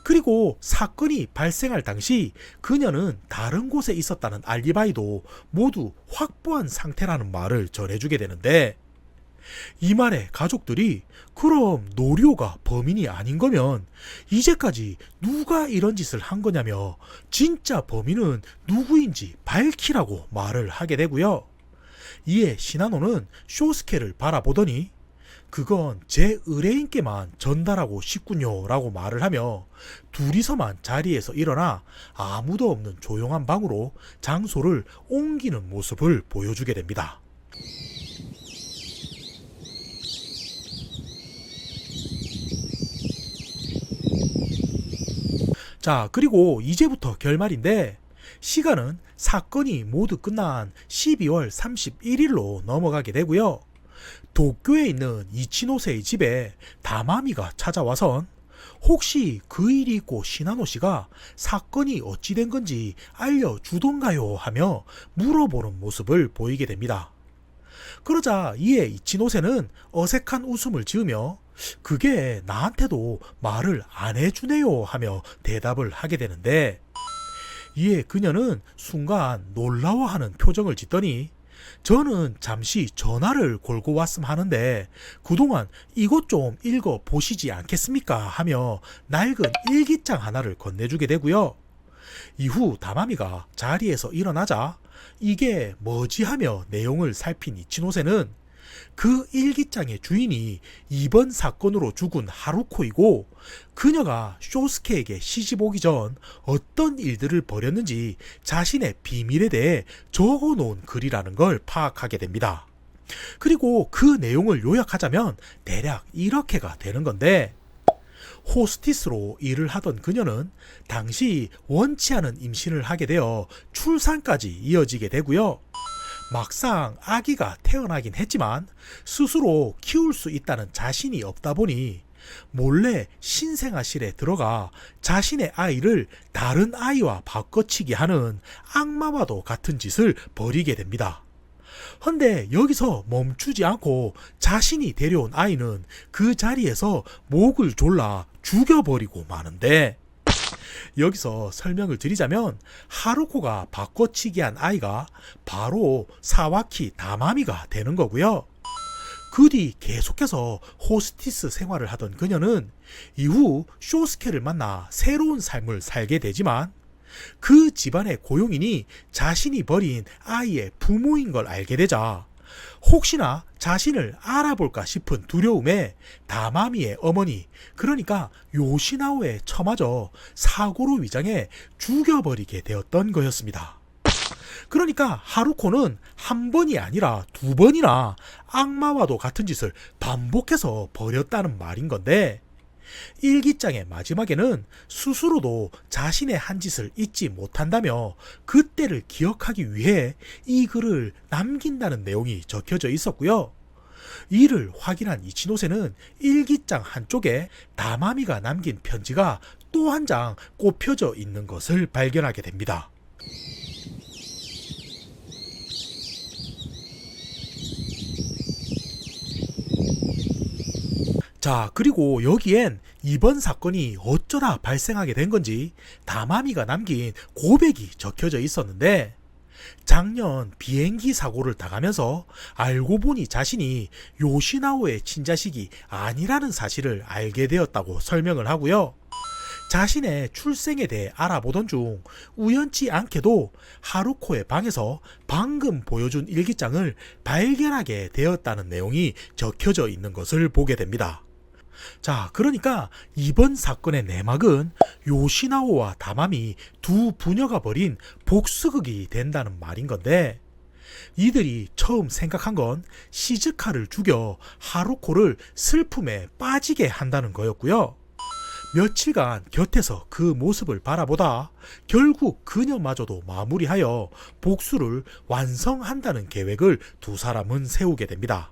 그리고 사건이 발생할 당시 그녀는 다른 곳에 있었다는 알리바이도 모두 확보한 상태라는 말을 전해주게 되는데 이 말에 가족들이 그럼 노리오가 범인이 아닌 거면 이제까지 누가 이런 짓을 한 거냐며 진짜 범인은 누구인지 밝히라고 말을 하게 되고요. 이에 시나노는 쇼스케를 바라보더니 그건 제 의뢰인께만 전달하고 싶군요 라고 말을 하며 둘이서만 자리에서 일어나 아무도 없는 조용한 방으로 장소를 옮기는 모습을 보여주게 됩니다. 자, 그리고 이제부터 결말인데 시간은 사건이 모두 끝난 12월 31일로 넘어가게 되고요. 도쿄에 있는 이치노세의 집에 다마미가 찾아와선 혹시 그 일이 있고 시나노 씨가 사건이 어찌 된 건지 알려주던가요 하며 물어보는 모습을 보이게 됩니다. 그러자 이에 이치노세는 어색한 웃음을 지으며 그게 나한테도 말을 안 해주네요 하며 대답을 하게 되는데 이에 그녀는 순간 놀라워하는 표정을 짓더니 저는 잠시 전화를 걸고 왔음 하는데 그동안 이것 좀 읽어 보시지 않겠습니까? 하며 낡은 일기장 하나를 건네주게 되고요. 이후 다마미가 자리에서 일어나자 이게 뭐지 하며 내용을 살핀 이치노세는 그 일기장의 주인이 이번 사건으로 죽은 하루코이고 그녀가 쇼스케에게 시집 오기 전 어떤 일들을 벌였는지 자신의 비밀에 대해 적어 놓은 글이라는 걸 파악하게 됩니다. 그리고 그 내용을 요약하자면 대략 이렇게가 되는 건데, 호스티스로 일을 하던 그녀는 당시 원치 않은 임신을 하게 되어 출산까지 이어지게 되고요. 막상 아기가 태어나긴 했지만 스스로 키울 수 있다는 자신이 없다 보니 몰래 신생아실에 들어가 자신의 아이를 다른 아이와 바꿔치기 하는 악마와도 같은 짓을 벌이게 됩니다. 헌데 여기서 멈추지 않고 자신이 데려온 아이는 그 자리에서 목을 졸라 죽여버리고 마는데, 여기서 설명을 드리자면 하루코가 바꿔치기한 아이가 바로 사와키 다마미가 되는 거고요. 그 뒤 계속해서 호스티스 생활을 하던 그녀는 이후 쇼스케를 만나 새로운 삶을 살게 되지만 그 집안의 고용인이 자신이 버린 아이의 부모인 걸 알게 되자 혹시나 자신을 알아볼까 싶은 두려움에 다마미의 어머니, 그러니까 요시나오에 처맞아 사고로 위장해 죽여버리게 되었던 거였습니다. 그러니까 하루코는 한 번이 아니라 두 번이나 악마와도 같은 짓을 반복해서 벌였다는 말인 건데, 일기장의 마지막에는 스스로도 자신의 한 짓을 잊지 못한다며 그때를 기억하기 위해 이 글을 남긴다는 내용이 적혀져 있었고요. 이를 확인한 이치노세는 일기장 한쪽에 다마미가 남긴 편지가 또 한 장 꼽혀져 있는 것을 발견하게 됩니다. 자, 그리고 여기엔 이번 사건이 어쩌다 발생하게 된 건지 다마미가 남긴 고백이 적혀져 있었는데, 작년 비행기 사고를 당하면서 알고 보니 자신이 요시나오의 친자식이 아니라는 사실을 알게 되었다고 설명을 하고요. 자신의 출생에 대해 알아보던 중 우연치 않게도 하루코의 방에서 방금 보여준 일기장을 발견하게 되었다는 내용이 적혀져 있는 것을 보게 됩니다. 자, 그러니까 이번 사건의 내막은 요시나오와 다마미 두 부녀가 벌인 복수극이 된다는 말인 건데, 이들이 처음 생각한 건 시즈카를 죽여 하루코를 슬픔에 빠지게 한다는 거였고요. 며칠간 곁에서 그 모습을 바라보다 결국 그녀마저도 마무리하여 복수를 완성한다는 계획을 두 사람은 세우게 됩니다.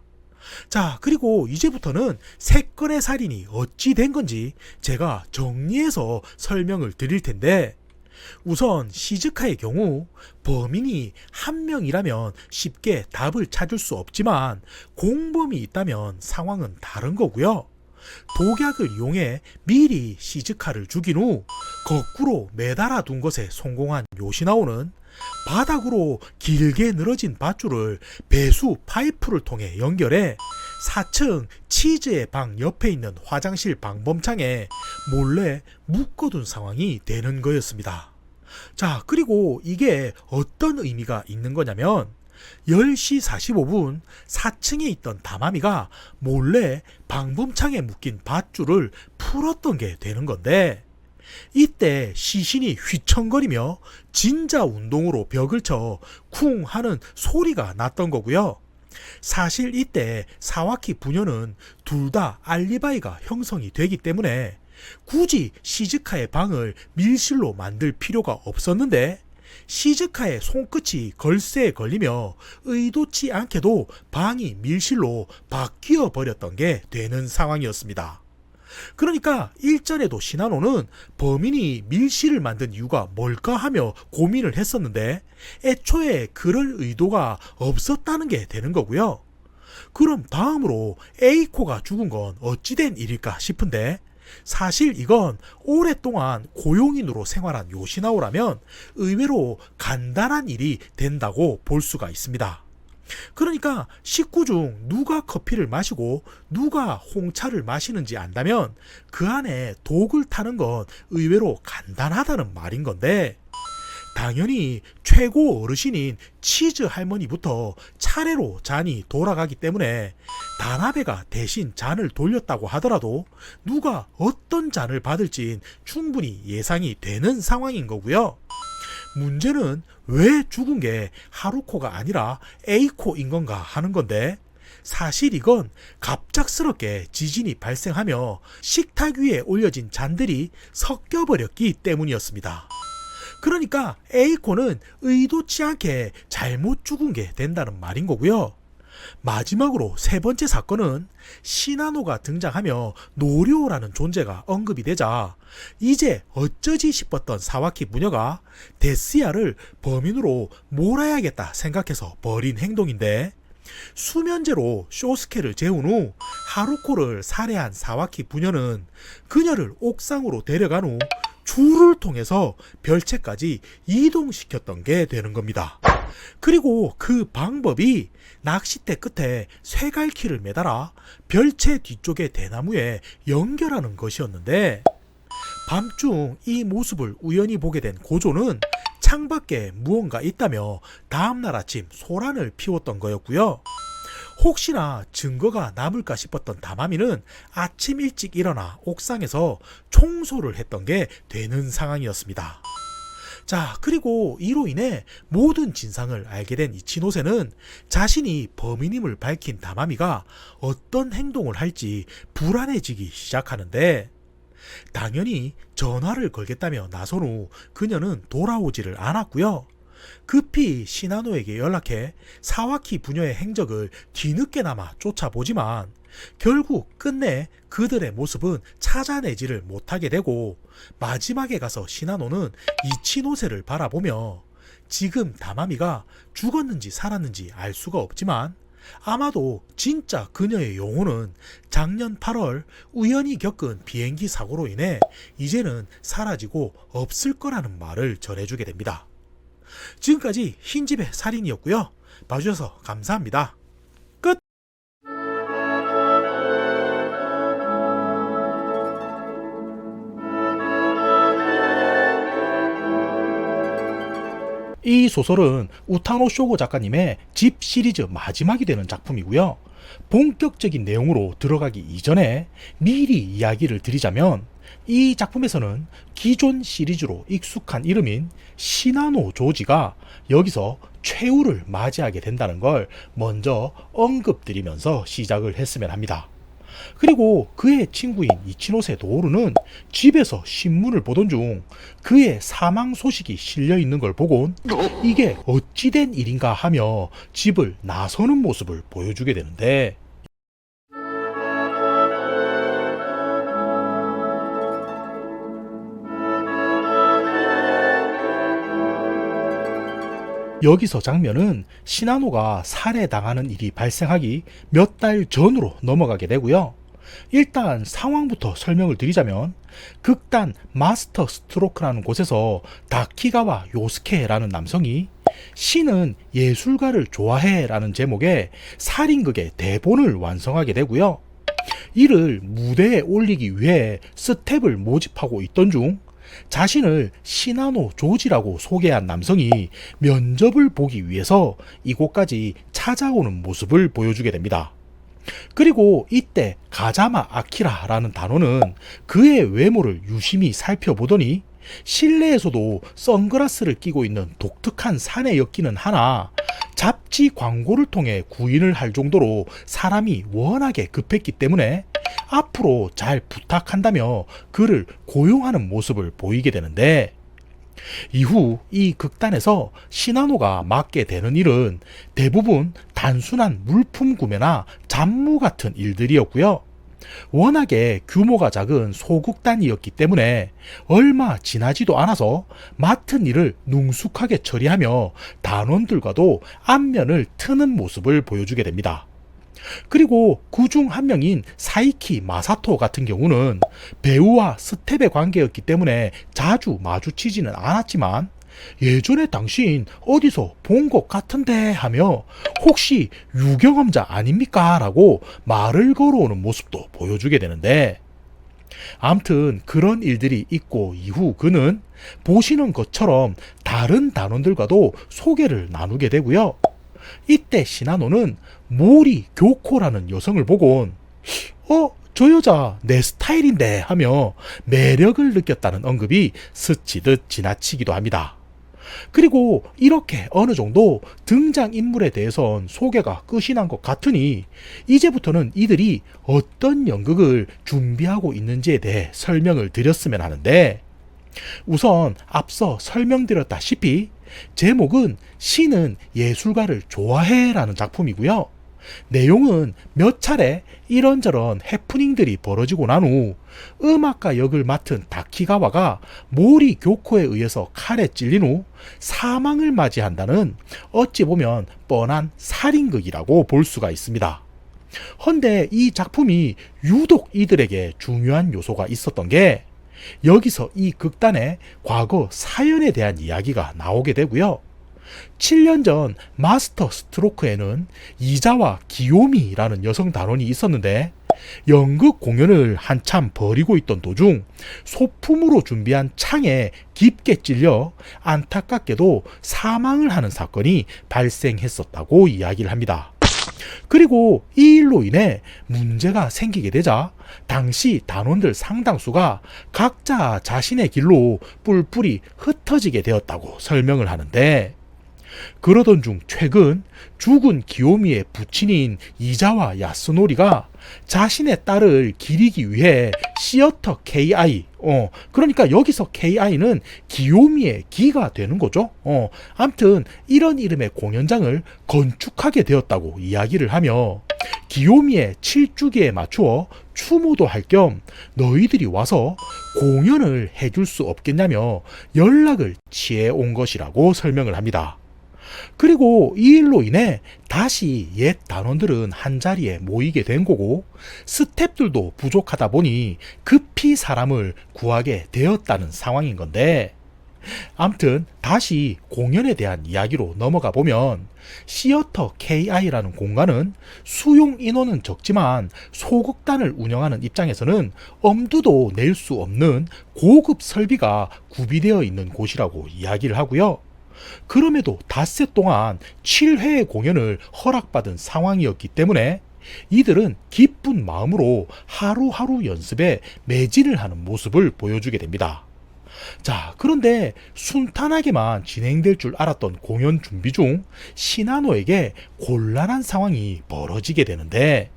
자, 그리고 이제부터는 세 건의 살인이 어찌 된 건지 제가 정리해서 설명을 드릴 텐데, 우선 시즈카의 경우 범인이 한 명이라면 쉽게 답을 찾을 수 없지만 공범이 있다면 상황은 다른 거고요. 독약을 이용해 미리 시즈카를 죽인 후 거꾸로 매달아 둔 것에 성공한 요시나오는 바닥으로 길게 늘어진 밧줄을 배수 파이프를 통해 연결해 4층 치즈의 방 옆에 있는 화장실 방범창에 몰래 묶어둔 상황이 되는 거였습니다. 자, 그리고 이게 어떤 의미가 있는 거냐면 10시 45분 4층에 있던 다마미가 몰래 방범창에 묶인 밧줄을 풀었던 게 되는 건데, 이때 시신이 휘청거리며 진자 운동으로 벽을 쳐 쿵 하는 소리가 났던 거고요. 사실 이때 사와키 부녀는 둘 다 알리바이가 형성이 되기 때문에 굳이 시즈카의 방을 밀실로 만들 필요가 없었는데, 시즈카의 손끝이 걸쇠에 걸리며 의도치 않게도 방이 밀실로 바뀌어 버렸던 게 되는 상황이었습니다. 그러니까 일전에도 시나노는 범인이 밀실을 만든 이유가 뭘까 하며 고민을 했었는데 애초에 그럴 의도가 없었다는 게 되는 거고요. 그럼 다음으로 에이코가 죽은 건 어찌된 일일까 싶은데, 사실 이건 오랫동안 고용인으로 생활한 요시나오라면 의외로 간단한 일이 된다고 볼 수가 있습니다. 그러니까 식구 중 누가 커피를 마시고 누가 홍차를 마시는지 안다면 그 안에 독을 타는 건 의외로 간단하다는 말인 건데, 당연히 최고 어르신인 치즈 할머니부터 차례로 잔이 돌아가기 때문에 다나베가 대신 잔을 돌렸다고 하더라도 누가 어떤 잔을 받을진 충분히 예상이 되는 상황인 거고요. 문제는 왜 죽은 게 하루코가 아니라 에이코인 건가 하는 건데, 사실 이건 갑작스럽게 지진이 발생하며 식탁 위에 올려진 잔들이 섞여버렸기 때문이었습니다. 그러니까 에이코는 의도치 않게 잘못 죽은 게 된다는 말인 거고요. 마지막으로 세 번째 사건은 시나노가 등장하며 노료라는 존재가 언급이 되자 이제 어쩌지 싶었던 사와키 부녀가 데스야를 범인으로 몰아야겠다 생각해서 벌인 행동인데, 수면제로 쇼스케를 재운 후 하루코를 살해한 사와키 부녀는 그녀를 옥상으로 데려간 후 줄을 통해서 별채까지 이동시켰던 게 되는 겁니다. 그리고 그 방법이 낚싯대 끝에 쇠갈퀴를 매달아 별채 뒤쪽의 대나무에 연결하는 것이었는데, 밤중 이 모습을 우연히 보게 된 고조는 창밖에 무언가 있다며 다음날 아침 소란을 피웠던 거였고요. 혹시나 증거가 남을까 싶었던 다마미는 아침 일찍 일어나 옥상에서 청소를 했던 게 되는 상황이었습니다. 자, 그리고 이로 인해 모든 진상을 알게 된 이치노세는 자신이 범인임을 밝힌 다마미가 어떤 행동을 할지 불안해지기 시작하는데, 당연히 전화를 걸겠다며 나선 후 그녀는 돌아오지를 않았고요. 급히 시나노에게 연락해 사와키 부녀의 행적을 뒤늦게나마 쫓아보지만 결국 끝내 그들의 모습은 찾아내지를 못하게 되고, 마지막에 가서 시나노는 이치노세를 바라보며 지금 다마미가 죽었는지 살았는지 알 수가 없지만 아마도 진짜 그녀의 영혼은 작년 8월 우연히 겪은 비행기 사고로 인해 이제는 사라지고 없을 거라는 말을 전해주게 됩니다. 지금까지 흰집의 살인이었고요. 봐주셔서 감사합니다. 끝! 이 소설은 우타노 쇼고 작가님의 집 시리즈 마지막이 되는 작품이고요. 본격적인 내용으로 들어가기 이전에 미리 이야기를 드리자면, 이 작품에서는 기존 시리즈로 익숙한 이름인 시나노 조지가 여기서 최후를 맞이하게 된다는 걸 먼저 언급드리면서 시작을 했으면 합니다. 그리고 그의 친구인 이치노세 도오루는 집에서 신문을 보던 중 그의 사망 소식이 실려 있는 걸 보곤 이게 어찌된 일인가 하며 집을 나서는 모습을 보여주게 되는데, 여기서 장면은 시나노가 살해당하는 일이 발생하기 몇 달 전으로 넘어가게 되고요. 일단 상황부터 설명을 드리자면, 극단 마스터 스트로크라는 곳에서 다키가와 요스케라는 남성이 신은 예술가를 좋아해 라는 제목의 살인극의 대본을 완성하게 되고요. 이를 무대에 올리기 위해 스텝을 모집하고 있던 중 자신을 시나노 조지라고 소개한 남성이 면접을 보기 위해서 이곳까지 찾아오는 모습을 보여주게 됩니다. 그리고 이때 가자마 아키라라는 단어는 그의 외모를 유심히 살펴보더니 실내에서도 선글라스를 끼고 있는 독특한 사내였기는 하나 잡지 광고를 통해 구인을 할 정도로 사람이 워낙에 급했기 때문에 앞으로 잘 부탁한다며 그를 고용하는 모습을 보이게 되는데, 이후 이 극단에서 시나노가 맡게 되는 일은 대부분 단순한 물품 구매나 잡무 같은 일들이었고요. 워낙에 규모가 작은 소극단이었기 때문에 얼마 지나지도 않아서 맡은 일을 능숙하게 처리하며 단원들과도 안면을 트는 모습을 보여주게 됩니다. 그리고 그중 한 명인 사이키 마사토 같은 경우는 배우와 스텝의 관계였기 때문에 자주 마주치지는 않았지만 예전에 당신 어디서 본 것 같은데 하며 혹시 유경험자 아닙니까? 라고 말을 걸어오는 모습도 보여주게 되는데, 암튼 그런 일들이 있고 이후 그는 보시는 것처럼 다른 단원들과도 소개를 나누게 되고요. 이때 시나노는 모리 교코라는 여성을 보곤 저 여자 내 스타일인데 하며 매력을 느꼈다는 언급이 스치듯 지나치기도 합니다. 그리고 이렇게 어느 정도 등장인물에 대해선 소개가 끝이 난 것 같으니 이제부터는 이들이 어떤 연극을 준비하고 있는지에 대해 설명을 드렸으면 하는데, 우선 앞서 설명드렸다시피 제목은 신은 예술가를 좋아해 라는 작품이고요. 내용은 몇 차례 이런저런 해프닝들이 벌어지고 난 후 음악가 역을 맡은 다키가와가 모리 교코에 의해서 칼에 찔린 후 사망을 맞이한다는 어찌 보면 뻔한 살인극이라고 볼 수가 있습니다. 헌데 이 작품이 유독 이들에게 중요한 요소가 있었던 게, 여기서 이 극단의 과거 사연에 대한 이야기가 나오게 되고요. 7년 전 마스터 스트로크에는 이자와 기요미라는 여성 단원이 있었는데, 연극 공연을 한참 벌이고 있던 도중 소품으로 준비한 창에 깊게 찔려 안타깝게도 사망을 하는 사건이 발생했었다고 이야기를 합니다. 그리고 이 일로 인해 문제가 생기게 되자 당시 단원들 상당수가 각자 자신의 길로 뿔뿔이 흩어지게 되었다고 설명을 하는데, 그러던 중 최근 죽은 기요미의 부친인 이자와 야스노리가 자신의 딸을 기리기 위해 시어터 KI, 그러니까 여기서 KI는 기요미의 기가 되는 거죠. 암튼 이런 이름의 공연장을 건축하게 되었다고 이야기를 하며, 기요미의 7주기에 맞추어 추모도 할 겸 너희들이 와서 공연을 해줄 수 없겠냐며 연락을 취해 온 것이라고 설명을 합니다. 그리고 이 일로 인해 다시 옛 단원들은 한자리에 모이게 된 거고, 스태프들도 부족하다 보니 급히 사람을 구하게 되었다는 상황인 건데, 암튼 다시 공연에 대한 이야기로 넘어가 보면, 시어터 KI라는 공간은 수용 인원은 적지만 소극단을 운영하는 입장에서는 엄두도 낼 수 없는 고급 설비가 구비되어 있는 곳이라고 이야기를 하고요. 그럼에도 닷새 동안 7회의 공연을 허락받은 상황이었기 때문에 이들은 기쁜 마음으로 하루하루 연습에 매진을 하는 모습을 보여주게 됩니다. 자, 그런데 순탄하게만 진행될 줄 알았던 공연 준비 중 시나노에게 곤란한 상황이 벌어지게 되는데,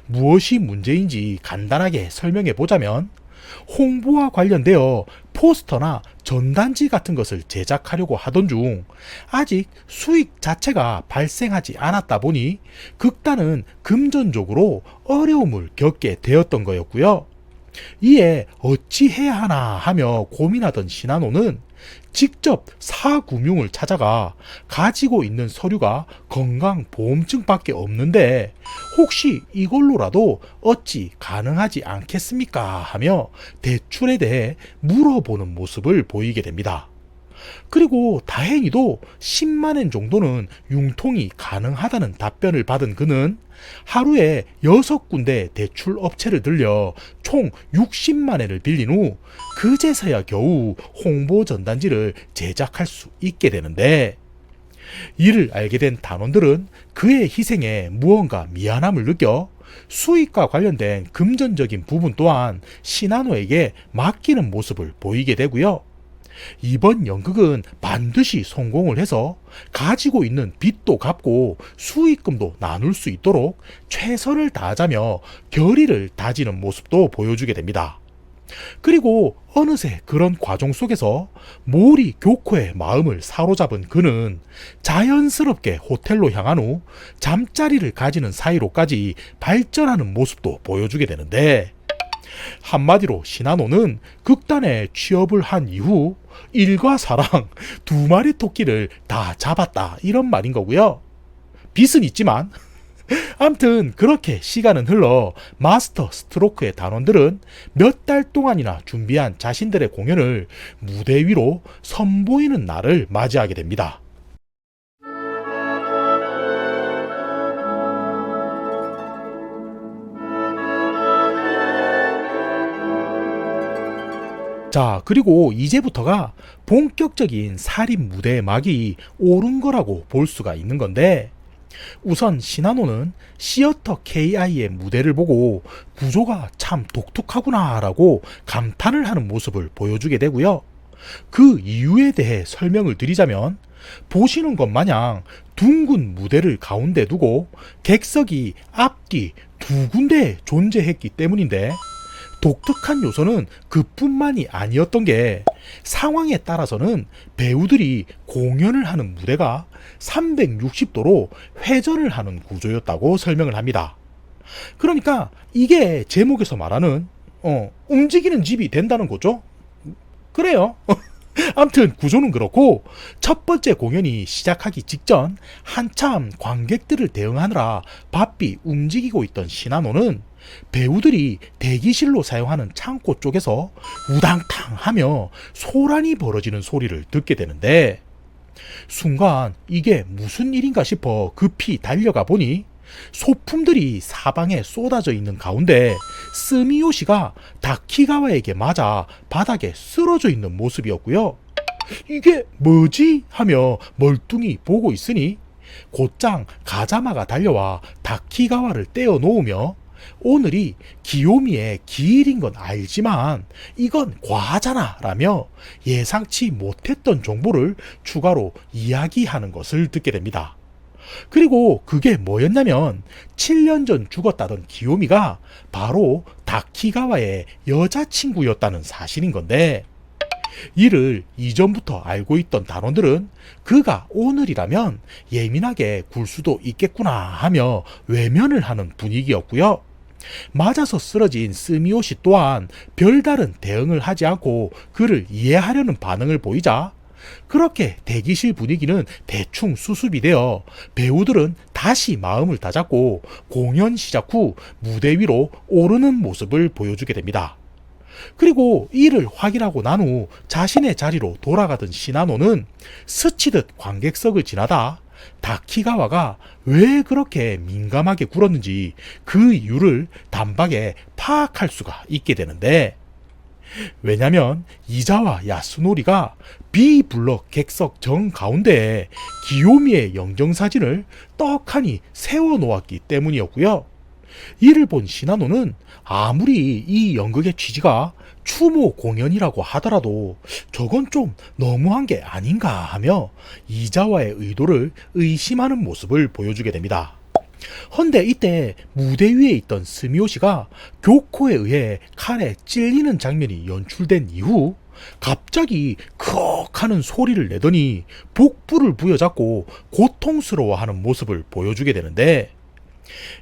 무엇이 문제인지 간단하게 설명해 보자면, 홍보와 관련되어 포스터나 전단지 같은 것을 제작하려고 하던 중 아직 수익 자체가 발생하지 않았다 보니 극단은 금전적으로 어려움을 겪게 되었던 거였고요. 이에 어찌해야 하나 하며 고민하던 시나노는 직접 사금융을 찾아가 가지고 있는 서류가 건강보험증밖에 없는데 혹시 이걸로라도 어찌 가능하지 않겠습니까? 하며 대출에 대해 물어보는 모습을 보이게 됩니다. 그리고 다행히도 10만엔 정도는 융통이 가능하다는 답변을 받은 그는 하루에 6군데 대출 업체를 들려 총 60만엔을 빌린 후 그제서야 겨우 홍보 전단지를 제작할 수 있게 되는데, 이를 알게 된 단원들은 그의 희생에 무언가 미안함을 느껴 수익과 관련된 금전적인 부분 또한 시나노에게 맡기는 모습을 보이게 되고요. 이번 연극은 반드시 성공을 해서 가지고 있는 빚도 갚고 수익금도 나눌 수 있도록 최선을 다하자며 결의를 다지는 모습도 보여주게 됩니다. 그리고 어느새 그런 과정 속에서 모리 교코의 마음을 사로잡은 그는 자연스럽게 호텔로 향한 후 잠자리를 가지는 사이로까지 발전하는 모습도 보여주게 되는데, 한마디로 시나노는 극단에 취업을 한 이후 일과 사랑 두 마리 토끼를 다 잡았다, 이런 말인 거고요. 빚은 있지만 암튼 그렇게 시간은 흘러 마스터 스트로크의 단원들은 몇 달 동안이나 준비한 자신들의 공연을 무대 위로 선보이는 날을 맞이하게 됩니다. 자, 그리고 이제부터가 본격적인 살인 무대의 막이 오른 거라고 볼 수가 있는 건데, 우선 시나노는 시어터 KI의 무대를 보고 구조가 참 독특하구나 라고 감탄을 하는 모습을 보여주게 되고요. 그 이유에 대해 설명을 드리자면, 보시는 것 마냥 둥근 무대를 가운데 두고 객석이 앞뒤 두 군데에 존재했기 때문인데, 독특한 요소는 그뿐만이 아니었던 게, 상황에 따라서는 배우들이 공연을 하는 무대가 360도로 회전을 하는 구조였다고 설명을 합니다. 그러니까 이게 제목에서 말하는 움직이는 집이 된다는 거죠. 그래요. 암튼 구조는 그렇고, 첫 번째 공연이 시작하기 직전 한참 관객들을 대응하느라 바삐 움직이고 있던 시나노는 배우들이 대기실로 사용하는 창고 쪽에서 우당탕 하며 소란이 벌어지는 소리를 듣게 되는데, 순간 이게 무슨 일인가 싶어 급히 달려가 보니 소품들이 사방에 쏟아져 있는 가운데 스미요시가 다키가와에게 맞아 바닥에 쓰러져 있는 모습이었고요. 이게 뭐지? 하며 멀뚱히 보고 있으니 곧장 가자마가 달려와 다키가와를 떼어 놓으며, 오늘이 기요미의 기일인 건 알지만 이건 과하잖아 라며 예상치 못했던 정보를 추가로 이야기하는 것을 듣게 됩니다. 그리고 그게 뭐였냐면 7년 전 죽었다던 기요미가 바로 다키가와의 여자친구였다는 사실인 건데, 이를 이전부터 알고 있던 단원들은 그가 오늘이라면 예민하게 굴 수도 있겠구나 하며 외면을 하는 분위기였고요. 맞아서 쓰러진 스미요시 또한 별다른 대응을 하지 않고 그를 이해하려는 반응을 보이자, 그렇게 대기실 분위기는 대충 수습이 되어 배우들은 다시 마음을 다잡고 공연 시작 후 무대 위로 오르는 모습을 보여주게 됩니다. 그리고 이를 확인하고 난 후 자신의 자리로 돌아가던 시나노는 스치듯 관객석을 지나다 다키가와가 왜 그렇게 민감하게 굴었는지 그 이유를 단박에 파악할 수가 있게 되는데, 왜냐면 이자와 야스노리가 B블럭 객석 정 가운데에 기요미의 영정사진을 떡하니 세워놓았기 때문이었고요. 이를 본 시나노는 아무리 이 연극의 취지가 추모 공연이라고 하더라도 저건 좀 너무한 게 아닌가 하며 이자와의 의도를 의심하는 모습을 보여주게 됩니다. 헌데 이때 무대 위에 있던 스미요시가 교코에 의해 칼에 찔리는 장면이 연출된 이후 갑자기 크억 하는 소리를 내더니 복부를 부여잡고 고통스러워하는 모습을 보여주게 되는데,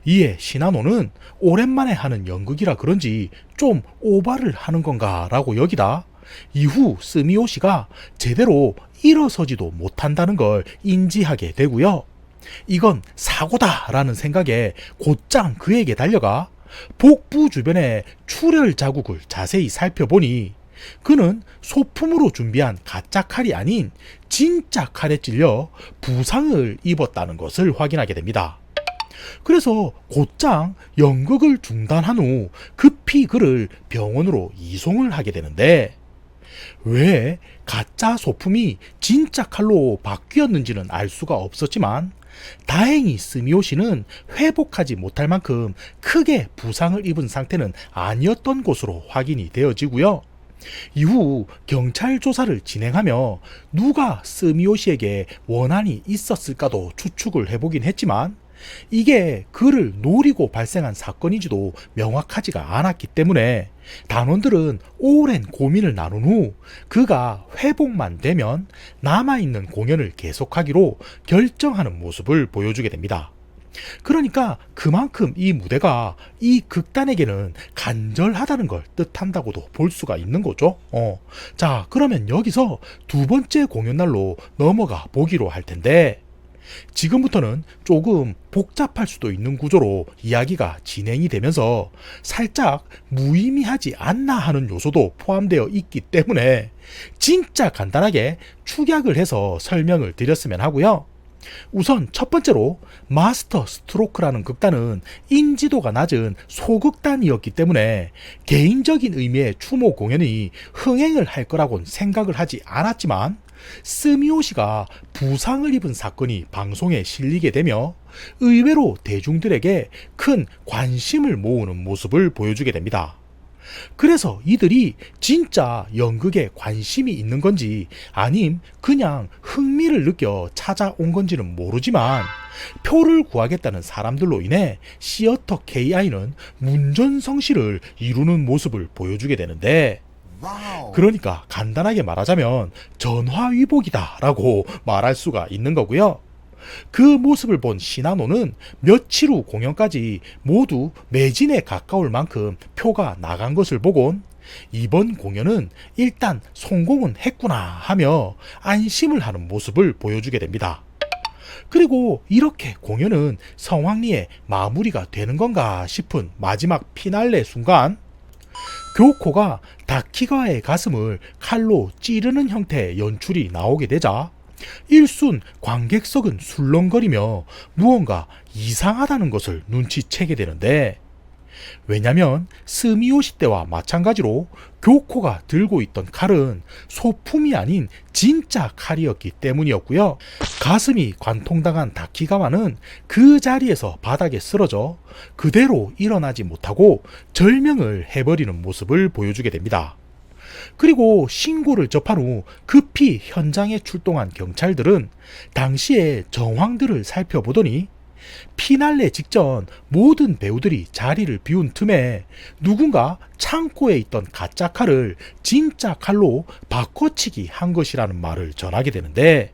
이에 시나노는 오랜만에 하는 연극이라 그런지 좀 오바를 하는 건가 라고 여기다 이후 스미요시가 제대로 일어서지도 못한다는 걸 인지하게 되고요. 이건 사고다 라는 생각에 곧장 그에게 달려가 복부 주변의 출혈 자국을 자세히 살펴보니, 그는 소품으로 준비한 가짜 칼이 아닌 진짜 칼에 찔려 부상을 입었다는 것을 확인하게 됩니다. 그래서 곧장 연극을 중단한 후 급히 그를 병원으로 이송을 하게 되는데, 왜 가짜 소품이 진짜 칼로 바뀌었는지는 알 수가 없었지만 다행히 스미요시는 회복하지 못할 만큼 크게 부상을 입은 상태는 아니었던 것으로 확인이 되어지고요. 이후 경찰 조사를 진행하며 누가 스미요시에게 원한이 있었을까도 추측을 해보긴 했지만, 이게 그를 노리고 발생한 사건인지도 명확하지가 않았기 때문에 단원들은 오랜 고민을 나눈 후 그가 회복만 되면 남아있는 공연을 계속하기로 결정하는 모습을 보여주게 됩니다. 그러니까 그만큼 이 무대가 이 극단에게는 간절하다는 걸 뜻한다고도 볼 수가 있는 거죠. 자, 그러면 여기서 두 번째 공연 날로 넘어가 보기로 할 텐데, 지금부터는 조금 복잡할 수도 있는 구조로 이야기가 진행이 되면서 살짝 무의미하지 않나 하는 요소도 포함되어 있기 때문에 진짜 간단하게 축약을 해서 설명을 드렸으면 하고요. 우선 첫 번째로 마스터 스트로크라는 극단은 인지도가 낮은 소극단이었기 때문에 개인적인 의미의 추모 공연이 흥행을 할 거라고는 생각을 하지 않았지만, 스미오시가 부상을 입은 사건이 방송에 실리게 되며 의외로 대중들에게 큰 관심을 모으는 모습을 보여주게 됩니다. 그래서 이들이 진짜 연극에 관심이 있는 건지 아님 그냥 흥미를 느껴 찾아온 건지는 모르지만, 표를 구하겠다는 사람들로 인해 시어터 KI는 문전성시를 이루는 모습을 보여주게 되는데, 그러니까 간단하게 말하자면 전화위복이다 라고 말할 수가 있는 거고요. 그 모습을 본 시나노는 며칠 후 공연까지 모두 매진에 가까울 만큼 표가 나간 것을 보곤 이번 공연은 일단 성공은 했구나 하며 안심을 하는 모습을 보여주게 됩니다. 그리고 이렇게 공연은 성황리에 마무리가 되는 건가 싶은 마지막 피날레 순간, 교코가 다키가와의 가슴을 칼로 찌르는 형태의 연출이 나오게 되자 일순 관객석은 술렁거리며 무언가 이상하다는 것을 눈치채게 되는데, 왜냐면 스미오시 때와 마찬가지로 교코가 들고 있던 칼은 소품이 아닌 진짜 칼이었기 때문이었고요. 가슴이 관통당한 다키가와는 그 자리에서 바닥에 쓰러져 그대로 일어나지 못하고 절명을 해버리는 모습을 보여주게 됩니다. 그리고 신고를 접한 후 급히 현장에 출동한 경찰들은 당시의 정황들을 살펴보더니 피날레 직전 모든 배우들이 자리를 비운 틈에 누군가 창고에 있던 가짜 칼을 진짜 칼로 바꿔치기 한 것이라는 말을 전하게 되는데,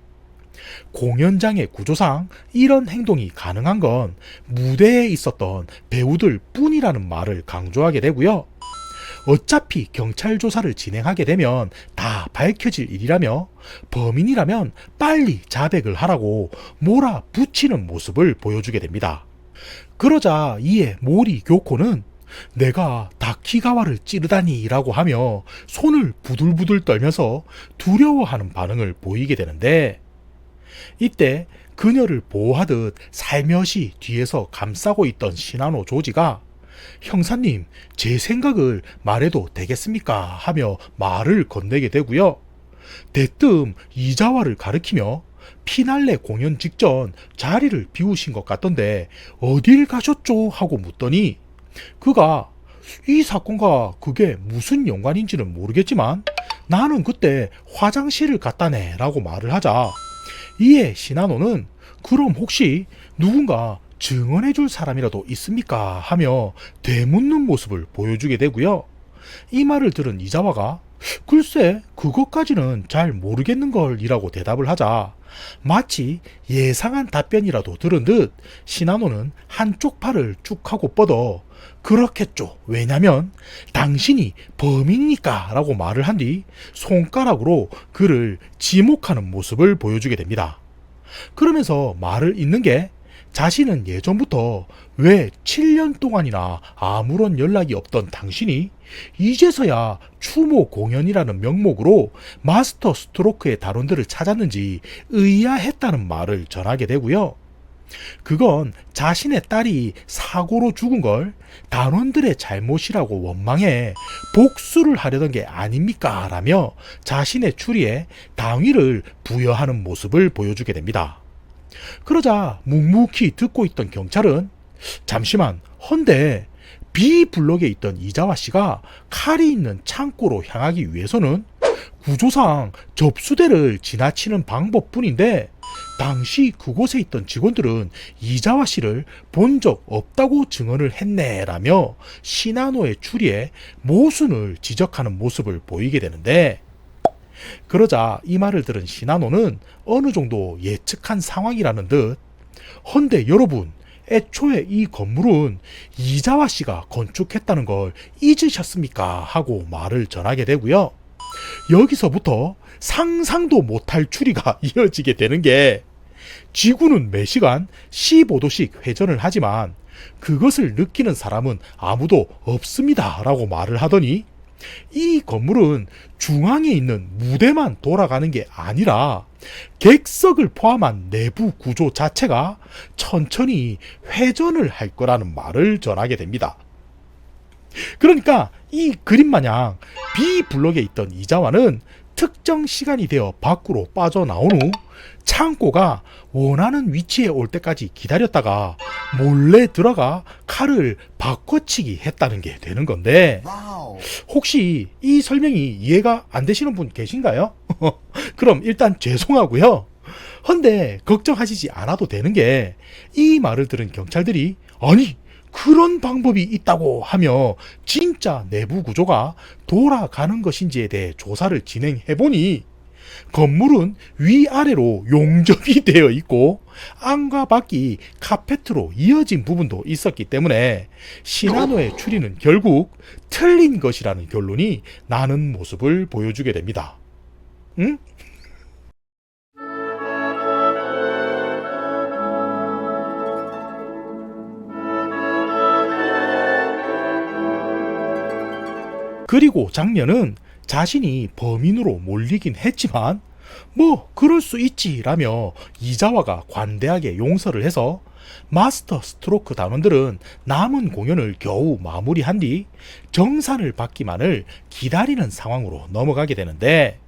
공연장의 구조상 이런 행동이 가능한 건 무대에 있었던 배우들 뿐이라는 말을 강조하게 되고요. 어차피 경찰 조사를 진행하게 되면 다 밝혀질 일이라며 범인이라면 빨리 자백을 하라고 몰아붙이는 모습을 보여주게 됩니다. 그러자 이에 모리 교코는 내가 다키가와를 찌르다니 라고 하며 손을 부들부들 떨면서 두려워하는 반응을 보이게 되는데, 이때 그녀를 보호하듯 살며시 뒤에서 감싸고 있던 시나노 조지가 형사님, 제 생각을 말해도 되겠습니까? 하며 말을 건네게 되고요. 대뜸 이자와를 가리키며 피날레 공연 직전 자리를 비우신 것 같던데 어딜 가셨죠? 하고 묻더니 그가 이 사건과 그게 무슨 연관인지는 모르겠지만 나는 그때 화장실을 갔다네 라고 말을 하자, 이에 시나노는 그럼 혹시 누군가 증언해줄 사람이라도 있습니까? 하며 되묻는 모습을 보여주게 되고요. 이 말을 들은 이자와가 글쎄 그것까지는 잘 모르겠는걸 이라고 대답을 하자 마치 예상한 답변이라도 들은 듯 시나노는 한쪽 팔을 쭉 하고 뻗어 그렇겠죠. 왜냐면 당신이 범인이니까 라고 말을 한 뒤 손가락으로 그를 지목하는 모습을 보여주게 됩니다. 그러면서 말을 잇는 게 자신은 예전부터 왜 7년 동안이나 아무런 연락이 없던 당신이 이제서야 추모 공연이라는 명목으로 마스터 스트로크의 단원들을 찾았는지 의아했다는 말을 전하게 되고요. 그건 자신의 딸이 사고로 죽은 걸 단원들의 잘못이라고 원망해 복수를 하려던 게 아닙니까? 라며 자신의 추리에 당위를 부여하는 모습을 보여주게 됩니다. 그러자 묵묵히 듣고 있던 경찰은 잠시만, 헌데 B 블록에 있던 이자와 씨가 칼이 있는 창고로 향하기 위해서는 구조상 접수대를 지나치는 방법뿐인데 당시 그곳에 있던 직원들은 이자와 씨를 본 적 없다고 증언을 했네라며 시나노의 추리에 모순을 지적하는 모습을 보이게 되는데, 그러자 이 말을 들은 시나노는 어느 정도 예측한 상황이라는 듯 헌데 여러분, 애초에 이 건물은 이자와 씨가 건축했다는 걸 잊으셨습니까? 하고 말을 전하게 되고요. 여기서부터 상상도 못할 추리가 이어지게 되는 게 지구는 매 시간 15도씩 회전을 하지만 그것을 느끼는 사람은 아무도 없습니다 라고 말을 하더니 이 건물은 중앙에 있는 무대만 돌아가는 게 아니라 객석을 포함한 내부 구조 자체가 천천히 회전을 할 거라는 말을 전하게 됩니다. 그러니까 이 그림 마냥 B 블럭에 있던 이자와는 특정 시간이 되어 밖으로 빠져나온 후 창고가 원하는 위치에 올 때까지 기다렸다가 몰래 들어가 칼을 바꿔치기 했다는 게 되는 건데, 혹시 이 설명이 이해가 안 되시는 분 계신가요? 그럼 일단 죄송하고요. 헌데 걱정하시지 않아도 되는 게, 이 말을 들은 경찰들이 아니 그런 방법이 있다고 하며 진짜 내부 구조가 돌아가는 것인지에 대해 조사를 진행해보니 건물은 위아래로 용접이 되어 있고 안과 밖이 카페트로 이어진 부분도 있었기 때문에 시나노의 추리는 결국 틀린 것이라는 결론이 나는 모습을 보여주게 됩니다. 응? 그리고 장면은 자신이 범인으로 몰리긴 했지만 뭐 그럴 수 있지라며 이자와가 관대하게 용서를 해서 마스터 스트로크 단원들은 남은 공연을 겨우 마무리한 뒤 정산을 받기만을 기다리는 상황으로 넘어가게 되는데,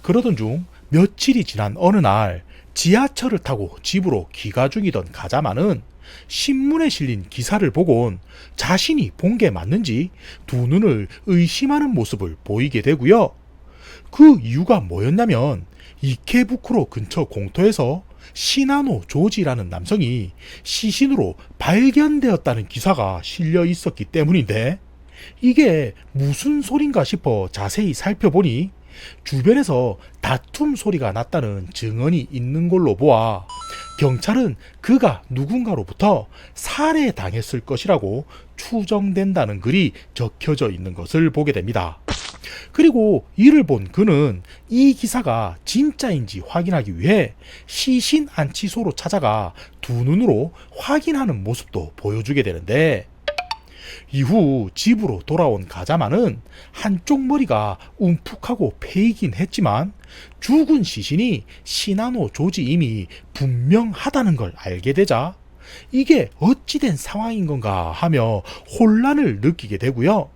그러던 중 며칠이 지난 어느 날 지하철을 타고 집으로 귀가 중이던 가자마는 신문에 실린 기사를 보곤 자신이 본 게 맞는지 두 눈을 의심하는 모습을 보이게 되고요. 그 이유가 뭐였냐면 이케부쿠로 근처 공터에서 시나노 조지라는 남성이 시신으로 발견되었다는 기사가 실려 있었기 때문인데, 이게 무슨 소린가 싶어 자세히 살펴보니 주변에서 다툼 소리가 났다는 증언이 있는 걸로 보아 경찰은 그가 누군가로부터 살해당했을 것이라고 추정된다는 글이 적혀져 있는 것을 보게 됩니다. 그리고 이를 본 그는 이 기사가 진짜인지 확인하기 위해 시신 안치소로 찾아가 두 눈으로 확인하는 모습도 보여주게 되는데, 이후 집으로 돌아온 가자마는 한쪽 머리가 움푹하고 패이긴 했지만 죽은 시신이 시나노 조지임이 분명하다는 걸 알게 되자 이게 어찌된 상황인 건가 하며 혼란을 느끼게 되고요.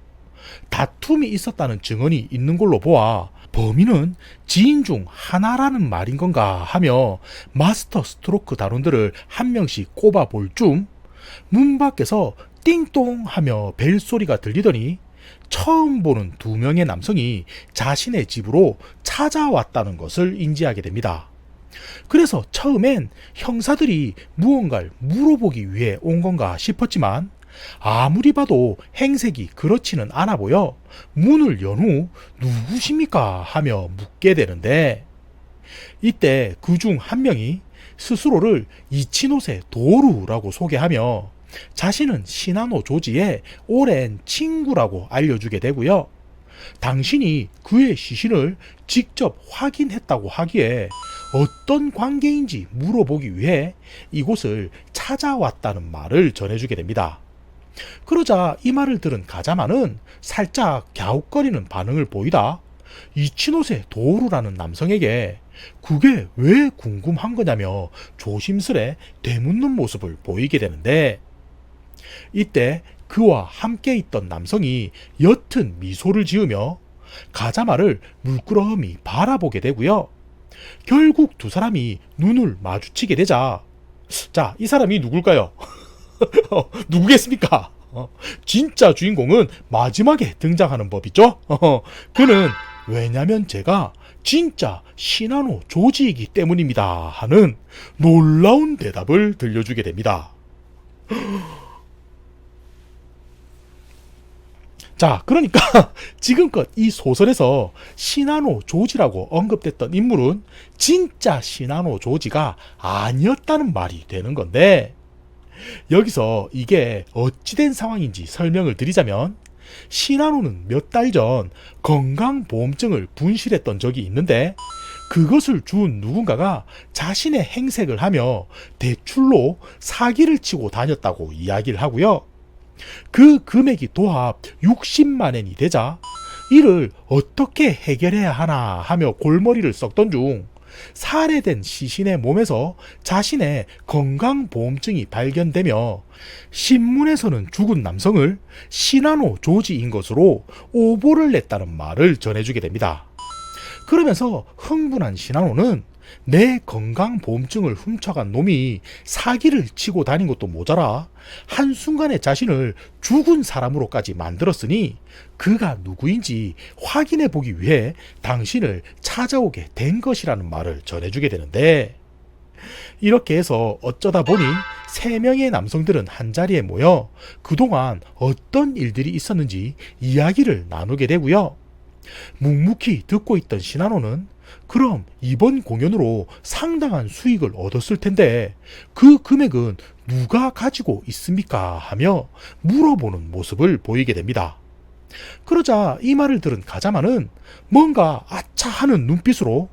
다툼이 있었다는 증언이 있는 걸로 보아 범인은 지인 중 하나라는 말인 건가 하며 마스터 스트로크 단원들을 한 명씩 꼽아볼 중 문 밖에서 띵동 하며 벨소리가 들리더니 처음 보는 두 명의 남성이 자신의 집으로 찾아왔다는 것을 인지하게 됩니다. 그래서 처음엔 형사들이 무언가를 물어보기 위해 온 건가 싶었지만 아무리 봐도 행색이 그렇지는 않아 보여 문을 연 후 누구십니까 하며 묻게 되는데, 이때 그 중 한 명이 스스로를 이치노세 도루라고 소개하며 자신은 시나노 조지의 오랜 친구라고 알려주게 되고요. 당신이 그의 시신을 직접 확인했다고 하기에 어떤 관계인지 물어보기 위해 이곳을 찾아왔다는 말을 전해주게 됩니다. 그러자 이 말을 들은 가자마는 살짝 갸웃거리는 반응을 보이다 이치노세 도루라는 남성에게 그게 왜 궁금한 거냐며 조심스레 되묻는 모습을 보이게 되는데, 이때 그와 함께 있던 남성이 옅은 미소를 지으며 가자마를 물끄러미 바라보게 되고요. 결국 두 사람이 눈을 마주치게 되자, 자, 이 사람이 누굴까요? 누구겠습니까? 진짜 주인공은 마지막에 등장하는 법이죠. 그는 왜냐면 제가 진짜 시나노 조지이기 때문입니다 하는 놀라운 대답을 들려주게 됩니다. 자, 그러니까 지금껏 이 소설에서 시나노 조지라고 언급됐던 인물은 진짜 시나노 조지가 아니었다는 말이 되는 건데, 여기서 이게 어찌된 상황인지 설명을 드리자면, 시나노는 몇 달 전 건강보험증을 분실했던 적이 있는데 그것을 준 누군가가 자신의 행색을 하며 대출로 사기를 치고 다녔다고 이야기를 하고요. 그 금액이 도합 60만 엔이 되자 이를 어떻게 해결해야 하나 하며 골머리를 썩던 중 살해된 시신의 몸에서 자신의 건강보험증이 발견되며 신문에서는 죽은 남성을 시나노 조지인 것으로 오보를 냈다는 말을 전해주게 됩니다. 그러면서 흥분한 시나노는 내 건강보험증을 훔쳐간 놈이 사기를 치고 다닌 것도 모자라 한순간에 자신을 죽은 사람으로까지 만들었으니 그가 누구인지 확인해 보기 위해 당신을 찾아오게 된 것이라는 말을 전해주게 되는데, 이렇게 해서 어쩌다 보니 3명의 남성들은 한자리에 모여 그동안 어떤 일들이 있었는지 이야기를 나누게 되고요. 묵묵히 듣고 있던 시나노는 그럼 이번 공연으로 상당한 수익을 얻었을 텐데 그 금액은 누가 가지고 있습니까? 하며 물어보는 모습을 보이게 됩니다. 그러자 이 말을 들은 가자마는 뭔가 아차 하는 눈빛으로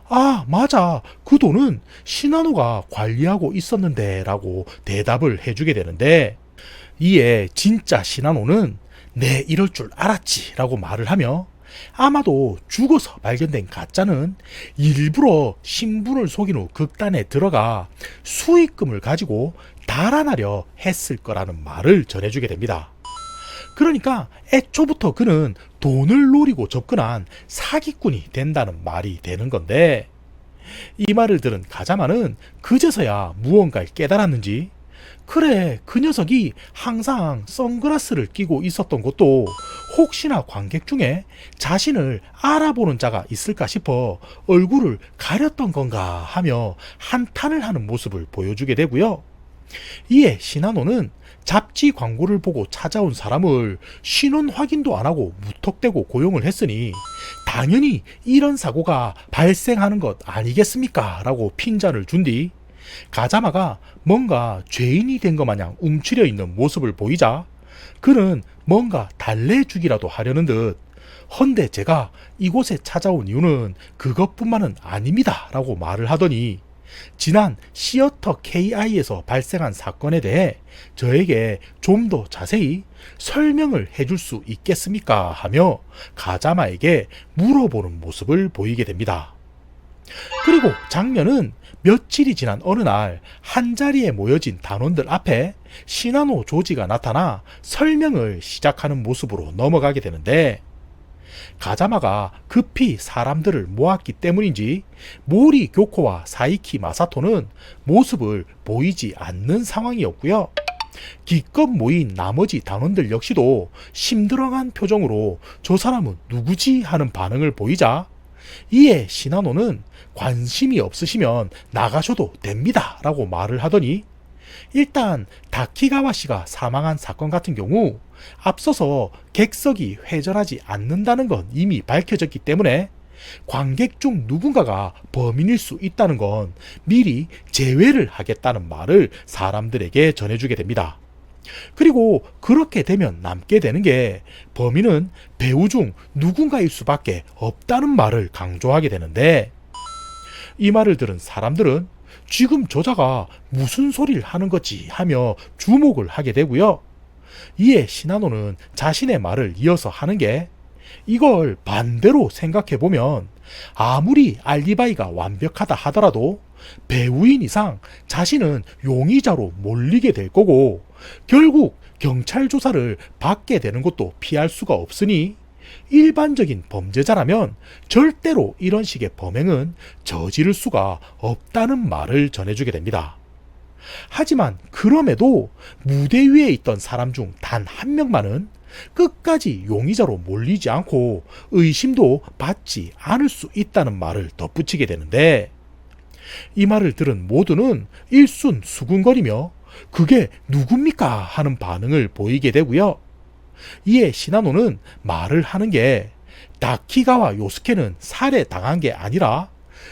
아, 맞아. 그 돈은 시나노가 관리하고 있었는데 라고 대답을 해주게 되는데, 이에 진짜 시나노는 내 이럴 줄 알았지 라고 말을 하며 아마도 죽어서 발견된 가짜는 일부러 신분을 속인 후 극단에 들어가 수익금을 가지고 달아나려 했을 거라는 말을 전해주게 됩니다. 그러니까 애초부터 그는 돈을 노리고 접근한 사기꾼이 된다는 말이 되는 건데, 이 말을 들은 가자마는 그제서야 무언가를 깨달았는지 그래, 그 녀석이 항상 선글라스를 끼고 있었던 것도 혹시나 관객 중에 자신을 알아보는 자가 있을까 싶어 얼굴을 가렸던 건가 하며 한탄을 하는 모습을 보여주게 되고요. 이에 시나노는 잡지 광고를 보고 찾아온 사람을 신원 확인도 안 하고 무턱대고 고용을 했으니 당연히 이런 사고가 발생하는 것 아니겠습니까? 라고 핀잔을 준 뒤 가자마가 뭔가 죄인이 된 것 마냥 움츠려 있는 모습을 보이자 그는 뭔가 달래주기라도 하려는 듯 헌데 제가 이곳에 찾아온 이유는 그것뿐만은 아닙니다 라고 말을 하더니 지난 시어터 KI에서 발생한 사건에 대해 저에게 좀 더 자세히 설명을 해줄 수 있겠습니까? 하며 가자마에게 물어보는 모습을 보이게 됩니다. 그리고 장면은 며칠이 지난 어느 날 한자리에 모여진 단원들 앞에 시나노 조지가 나타나 설명을 시작하는 모습으로 넘어가게 되는데, 가자마가 급히 사람들을 모았기 때문인지 모리 교코와 사이키 마사토는 모습을 보이지 않는 상황이었고요. 기껏 모인 나머지 단원들 역시도 심드렁한 표정으로 저 사람은 누구지? 하는 반응을 보이자 이에 시나노는 관심이 없으시면 나가셔도 됩니다 라고 말을 하더니, 일단 다키가와 씨가 사망한 사건 같은 경우 앞서서 객석이 회전하지 않는다는 건 이미 밝혀졌기 때문에 관객 중 누군가가 범인일 수 있다는 건 미리 제외를 하겠다는 말을 사람들에게 전해주게 됩니다. 그리고 그렇게 되면 남게 되는 게 범인은 배우 중 누군가일 수밖에 없다는 말을 강조하게 되는데, 이 말을 들은 사람들은 지금 저자가 무슨 소리를 하는 거지 하며 주목을 하게 되고요. 이에 시나노는 자신의 말을 이어서 하는 게 이걸 반대로 생각해보면 아무리 알리바이가 완벽하다 하더라도 배우인 이상 자신은 용의자로 몰리게 될 거고 결국 경찰 조사를 받게 되는 것도 피할 수가 없으니 일반적인 범죄자라면 절대로 이런 식의 범행은 저지를 수가 없다는 말을 전해주게 됩니다. 하지만 그럼에도 무대 위에 있던 사람 중 단 한 명만은 끝까지 용의자로 몰리지 않고 의심도 받지 않을 수 있다는 말을 덧붙이게 되는데, 이 말을 들은 모두는 일순 수군거리며 그게 누굽니까? 하는 반응을 보이게 되고요. 이에 시나노는 말을 하는 게 다키가와 요스케는 살해당한 게 아니라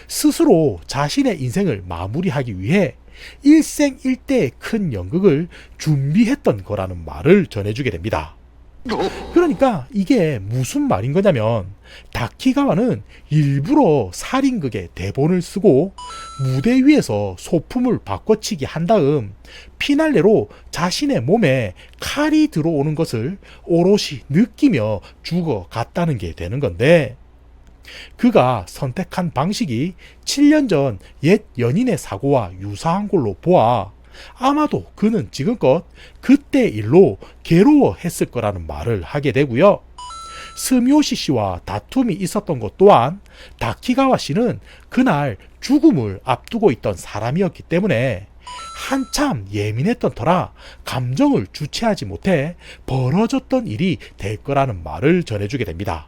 스스로 자신의 인생을 마무리하기 위해 일생일대의 큰 연극을 준비했던 거라는 말을 전해주게 됩니다. 그러니까 그러니까 이게 무슨 말인 거냐면 다키가와는 일부러 살인극의 대본을 쓰고 무대 위에서 소품을 바꿔치기 한 다음 피날레로 자신의 몸에 칼이 들어오는 것을 오롯이 느끼며 죽어갔다는 게 되는 건데, 그가 선택한 방식이 7년 전 옛 연인의 사고와 유사한 걸로 보아 아마도 그는 지금껏 그때 일로 괴로워했을 거라는 말을 하게 되고요. 스미오시 씨와 다툼이 있었던 것 또한 다키가와 씨는 그날 죽음을 앞두고 있던 사람이었기 때문에 한참 예민했던 터라 감정을 주체하지 못해 벌어졌던 일이 될 거라는 말을 전해주게 됩니다.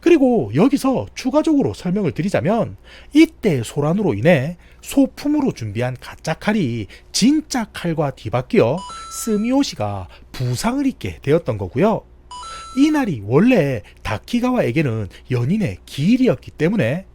그리고 여기서 추가적으로 설명을 드리자면 이때 소란으로 인해 소품으로 준비한 가짜 칼이 진짜 칼과 뒤바뀌어 스미오시가 부상을 입게 되었던 거고요. 이날이 원래 다키가와에게는 연인의 기일이었기 때문에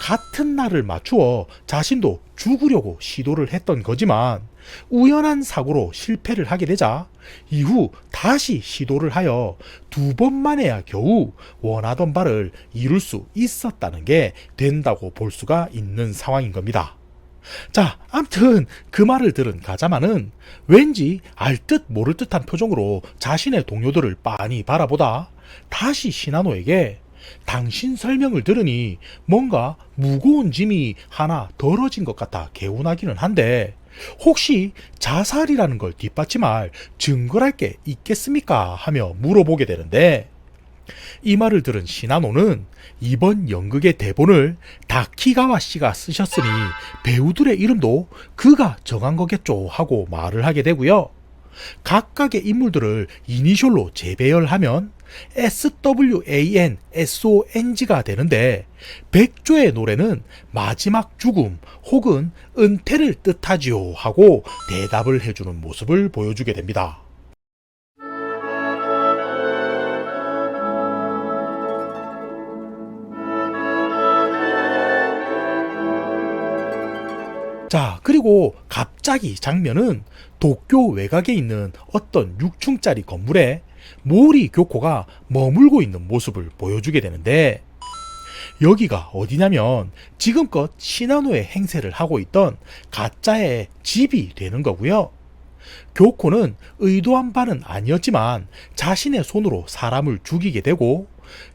같은 날을 맞추어 자신도 죽으려고 시도를 했던 거지만 우연한 사고로 실패를 하게 되자 이후 다시 시도를 하여 2번 만에야 겨우 원하던 바를 이룰 수 있었다는 게 된다고 볼 수가 있는 상황인 겁니다. 자, 암튼 그 말을 들은 가자마는 왠지 알듯 모를 듯한 표정으로 자신의 동료들을 빤히 바라보다 다시 시나노에게 당신 설명을 들으니 뭔가 무거운 짐이 하나 덜어진 것 같아 개운하기는 한데 혹시 자살이라는 걸 뒷받침할 증거랄 게 있겠습니까? 하며 물어보게 되는데, 이 말을 들은 시나노는 이번 연극의 대본을 다키가와 씨가 쓰셨으니 배우들의 이름도 그가 정한 거겠죠 하고 말을 하게 되고요. 각각의 인물들을 이니셜로 재배열하면 SWANSONG가 되는데 백조의 노래는 마지막 죽음 혹은 은퇴를 뜻하지요 하고 대답을 해주는 모습을 보여주게 됩니다. 자, 그리고 갑자기 장면은 도쿄 외곽에 있는 어떤 6층짜리 건물에 모리 교코가 머물고 있는 모습을 보여주게 되는데, 여기가 어디냐면 지금껏 시나노의 행세를 하고 있던 가짜의 집이 되는 거고요. 교코는 의도한 바는 아니었지만 자신의 손으로 사람을 죽이게 되고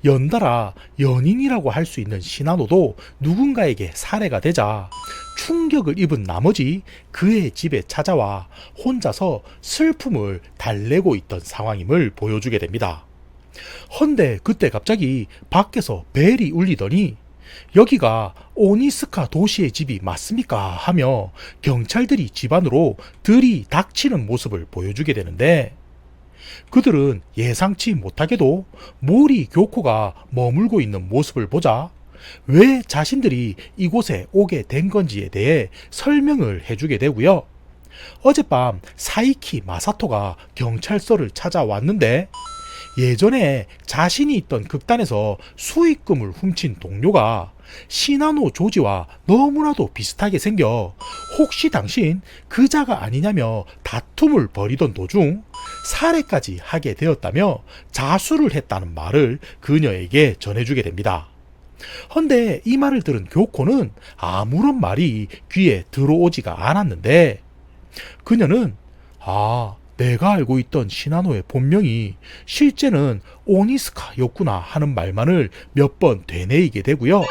연달아 연인이라고 할 수 있는 시나노도 누군가에게 살해가 되자 충격을 입은 나머지 그의 집에 찾아와 혼자서 슬픔을 달래고 있던 상황임을 보여주게 됩니다. 헌데 그때 갑자기 밖에서 벨이 울리더니 여기가 오니스카 도시의 집이 맞습니까? 하며 경찰들이 집 안으로 들이닥치는 모습을 보여주게 되는데, 그들은 예상치 못하게도 모리 교코가 머물고 있는 모습을 보자 왜 자신들이 이곳에 오게 된 건지에 대해 설명을 해주게 되고요. 어젯밤 사이키 마사토가 경찰서를 찾아왔는데 예전에 자신이 있던 극단에서 수익금을 훔친 동료가 시나노 조지와 너무나도 비슷하게 생겨 혹시 당신 그자가 아니냐며 다툼을 벌이던 도중 살해까지 하게 되었다며 자수를 했다는 말을 그녀에게 전해주게 됩니다. 헌데 이 말을 들은 교코는 아무런 말이 귀에 들어오지가 않았는데, 그녀는 내가 알고 있던 시나노의 본명이 실제는 오니스카였구나 하는 말만을 몇 번 되뇌이게 되고요.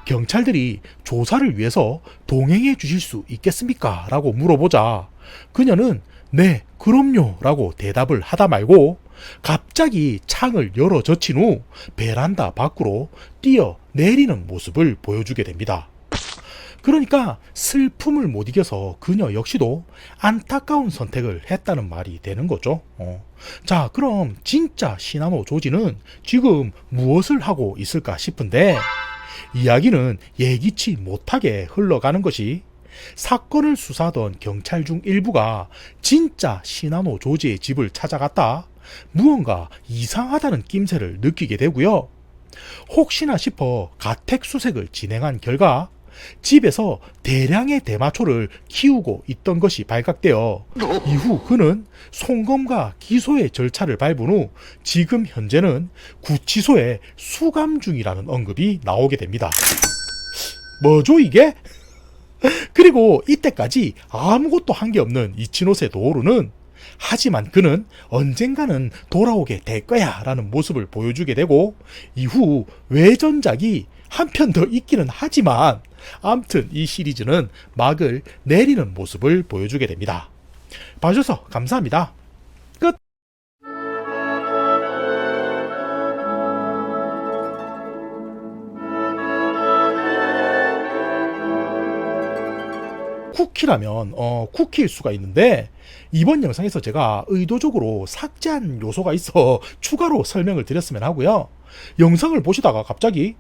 경찰들이 조사를 위해서 동행해 주실 수 있겠습니까? 라고 물어보자 그녀는 네, 그럼요 라고 대답을 하다 말고 갑자기 창을 열어 젖힌 후 베란다 밖으로 뛰어 내리는 모습을 보여주게 됩니다. 그러니까 슬픔을 못 이겨서 그녀 역시도 안타까운 선택을 했다는 말이 되는 거죠. 자, 그럼 진짜 시나노 조지는 지금 무엇을 하고 있을까 싶은데, 이야기는 예기치 못하게 흘러가는 것이 사건을 수사하던 경찰 중 일부가 진짜 시나노 조지의 집을 찾아갔다 무언가 이상하다는 낌새를 느끼게 되고요. 혹시나 싶어 가택 수색을 진행한 결과 집에서 대량의 대마초를 키우고 있던 것이 발각되어 이후 그는 송검과 기소의 절차를 밟은 후 지금 현재는 구치소에 수감 중이라는 언급이 나오게 됩니다. 뭐죠 이게? 그리고 이때까지 아무것도 한 게 없는 이치노세 도오루는 하지만 그는 언젠가는 돌아오게 될 거야 라는 모습을 보여주게 되고 이후 외전작이 한 편 더 있기는 하지만 암튼 이 시리즈는 막을 내리는 모습을 보여주게 됩니다. 봐주셔서 감사합니다. 끝! 쿠키라면 쿠키일 수가 있는데 이번 영상에서 제가 의도적으로 삭제한 요소가 있어 추가로 설명을 드렸으면 하고요. 영상을 보시다가 갑자기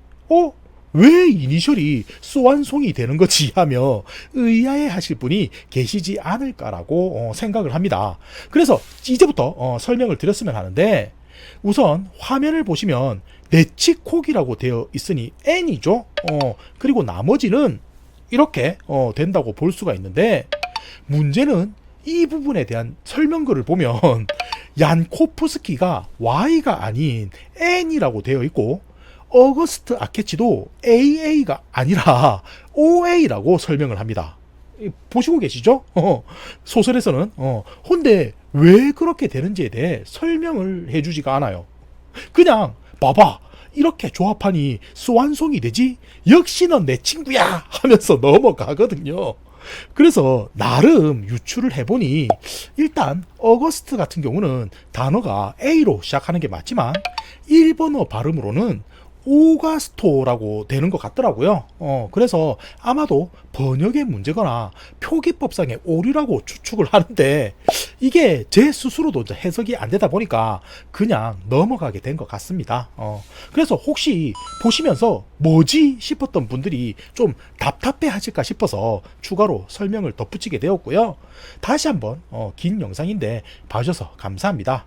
왜 이니셜이 쏘안송이 되는 거지 하며 의아해 하실 분이 계시지 않을까라고 생각을 합니다. 그래서 이제부터 설명을 드렸으면 하는데 우선 화면을 보시면 네치콕이라고 되어 있으니 N이죠. 그리고 나머지는 이렇게 된다고 볼 수가 있는데 문제는 이 부분에 대한 설명글을 보면 얀코프스키가 Y가 아닌 N이라고 되어 있고 어거스트 아케치도 AA가 아니라 OA라고 설명을 합니다. 보시고 계시죠? 소설에서는 근데 왜 그렇게 되는지에 대해 설명을 해주지가 않아요. 그냥 봐봐 이렇게 조합하니 쏘안송이 되지? 역시 넌 내 친구야 하면서 넘어가거든요. 그래서 나름 유추를 해보니 일단 어거스트 같은 경우는 단어가 A로 시작하는 게 맞지만 일본어 발음으로는 오가스토라고 되는 것 같더라고요. 그래서 아마도 번역의 문제거나 표기법상의 오류라고 추측을 하는데 이게 제 스스로도 해석이 안 되다 보니까 그냥 넘어가게 된 것 같습니다. 그래서 혹시 보시면서 뭐지 싶었던 분들이 좀 답답해 하실까 싶어서 추가로 설명을 덧붙이게 되었고요. 다시 한번 긴 영상인데 봐주셔서 감사합니다.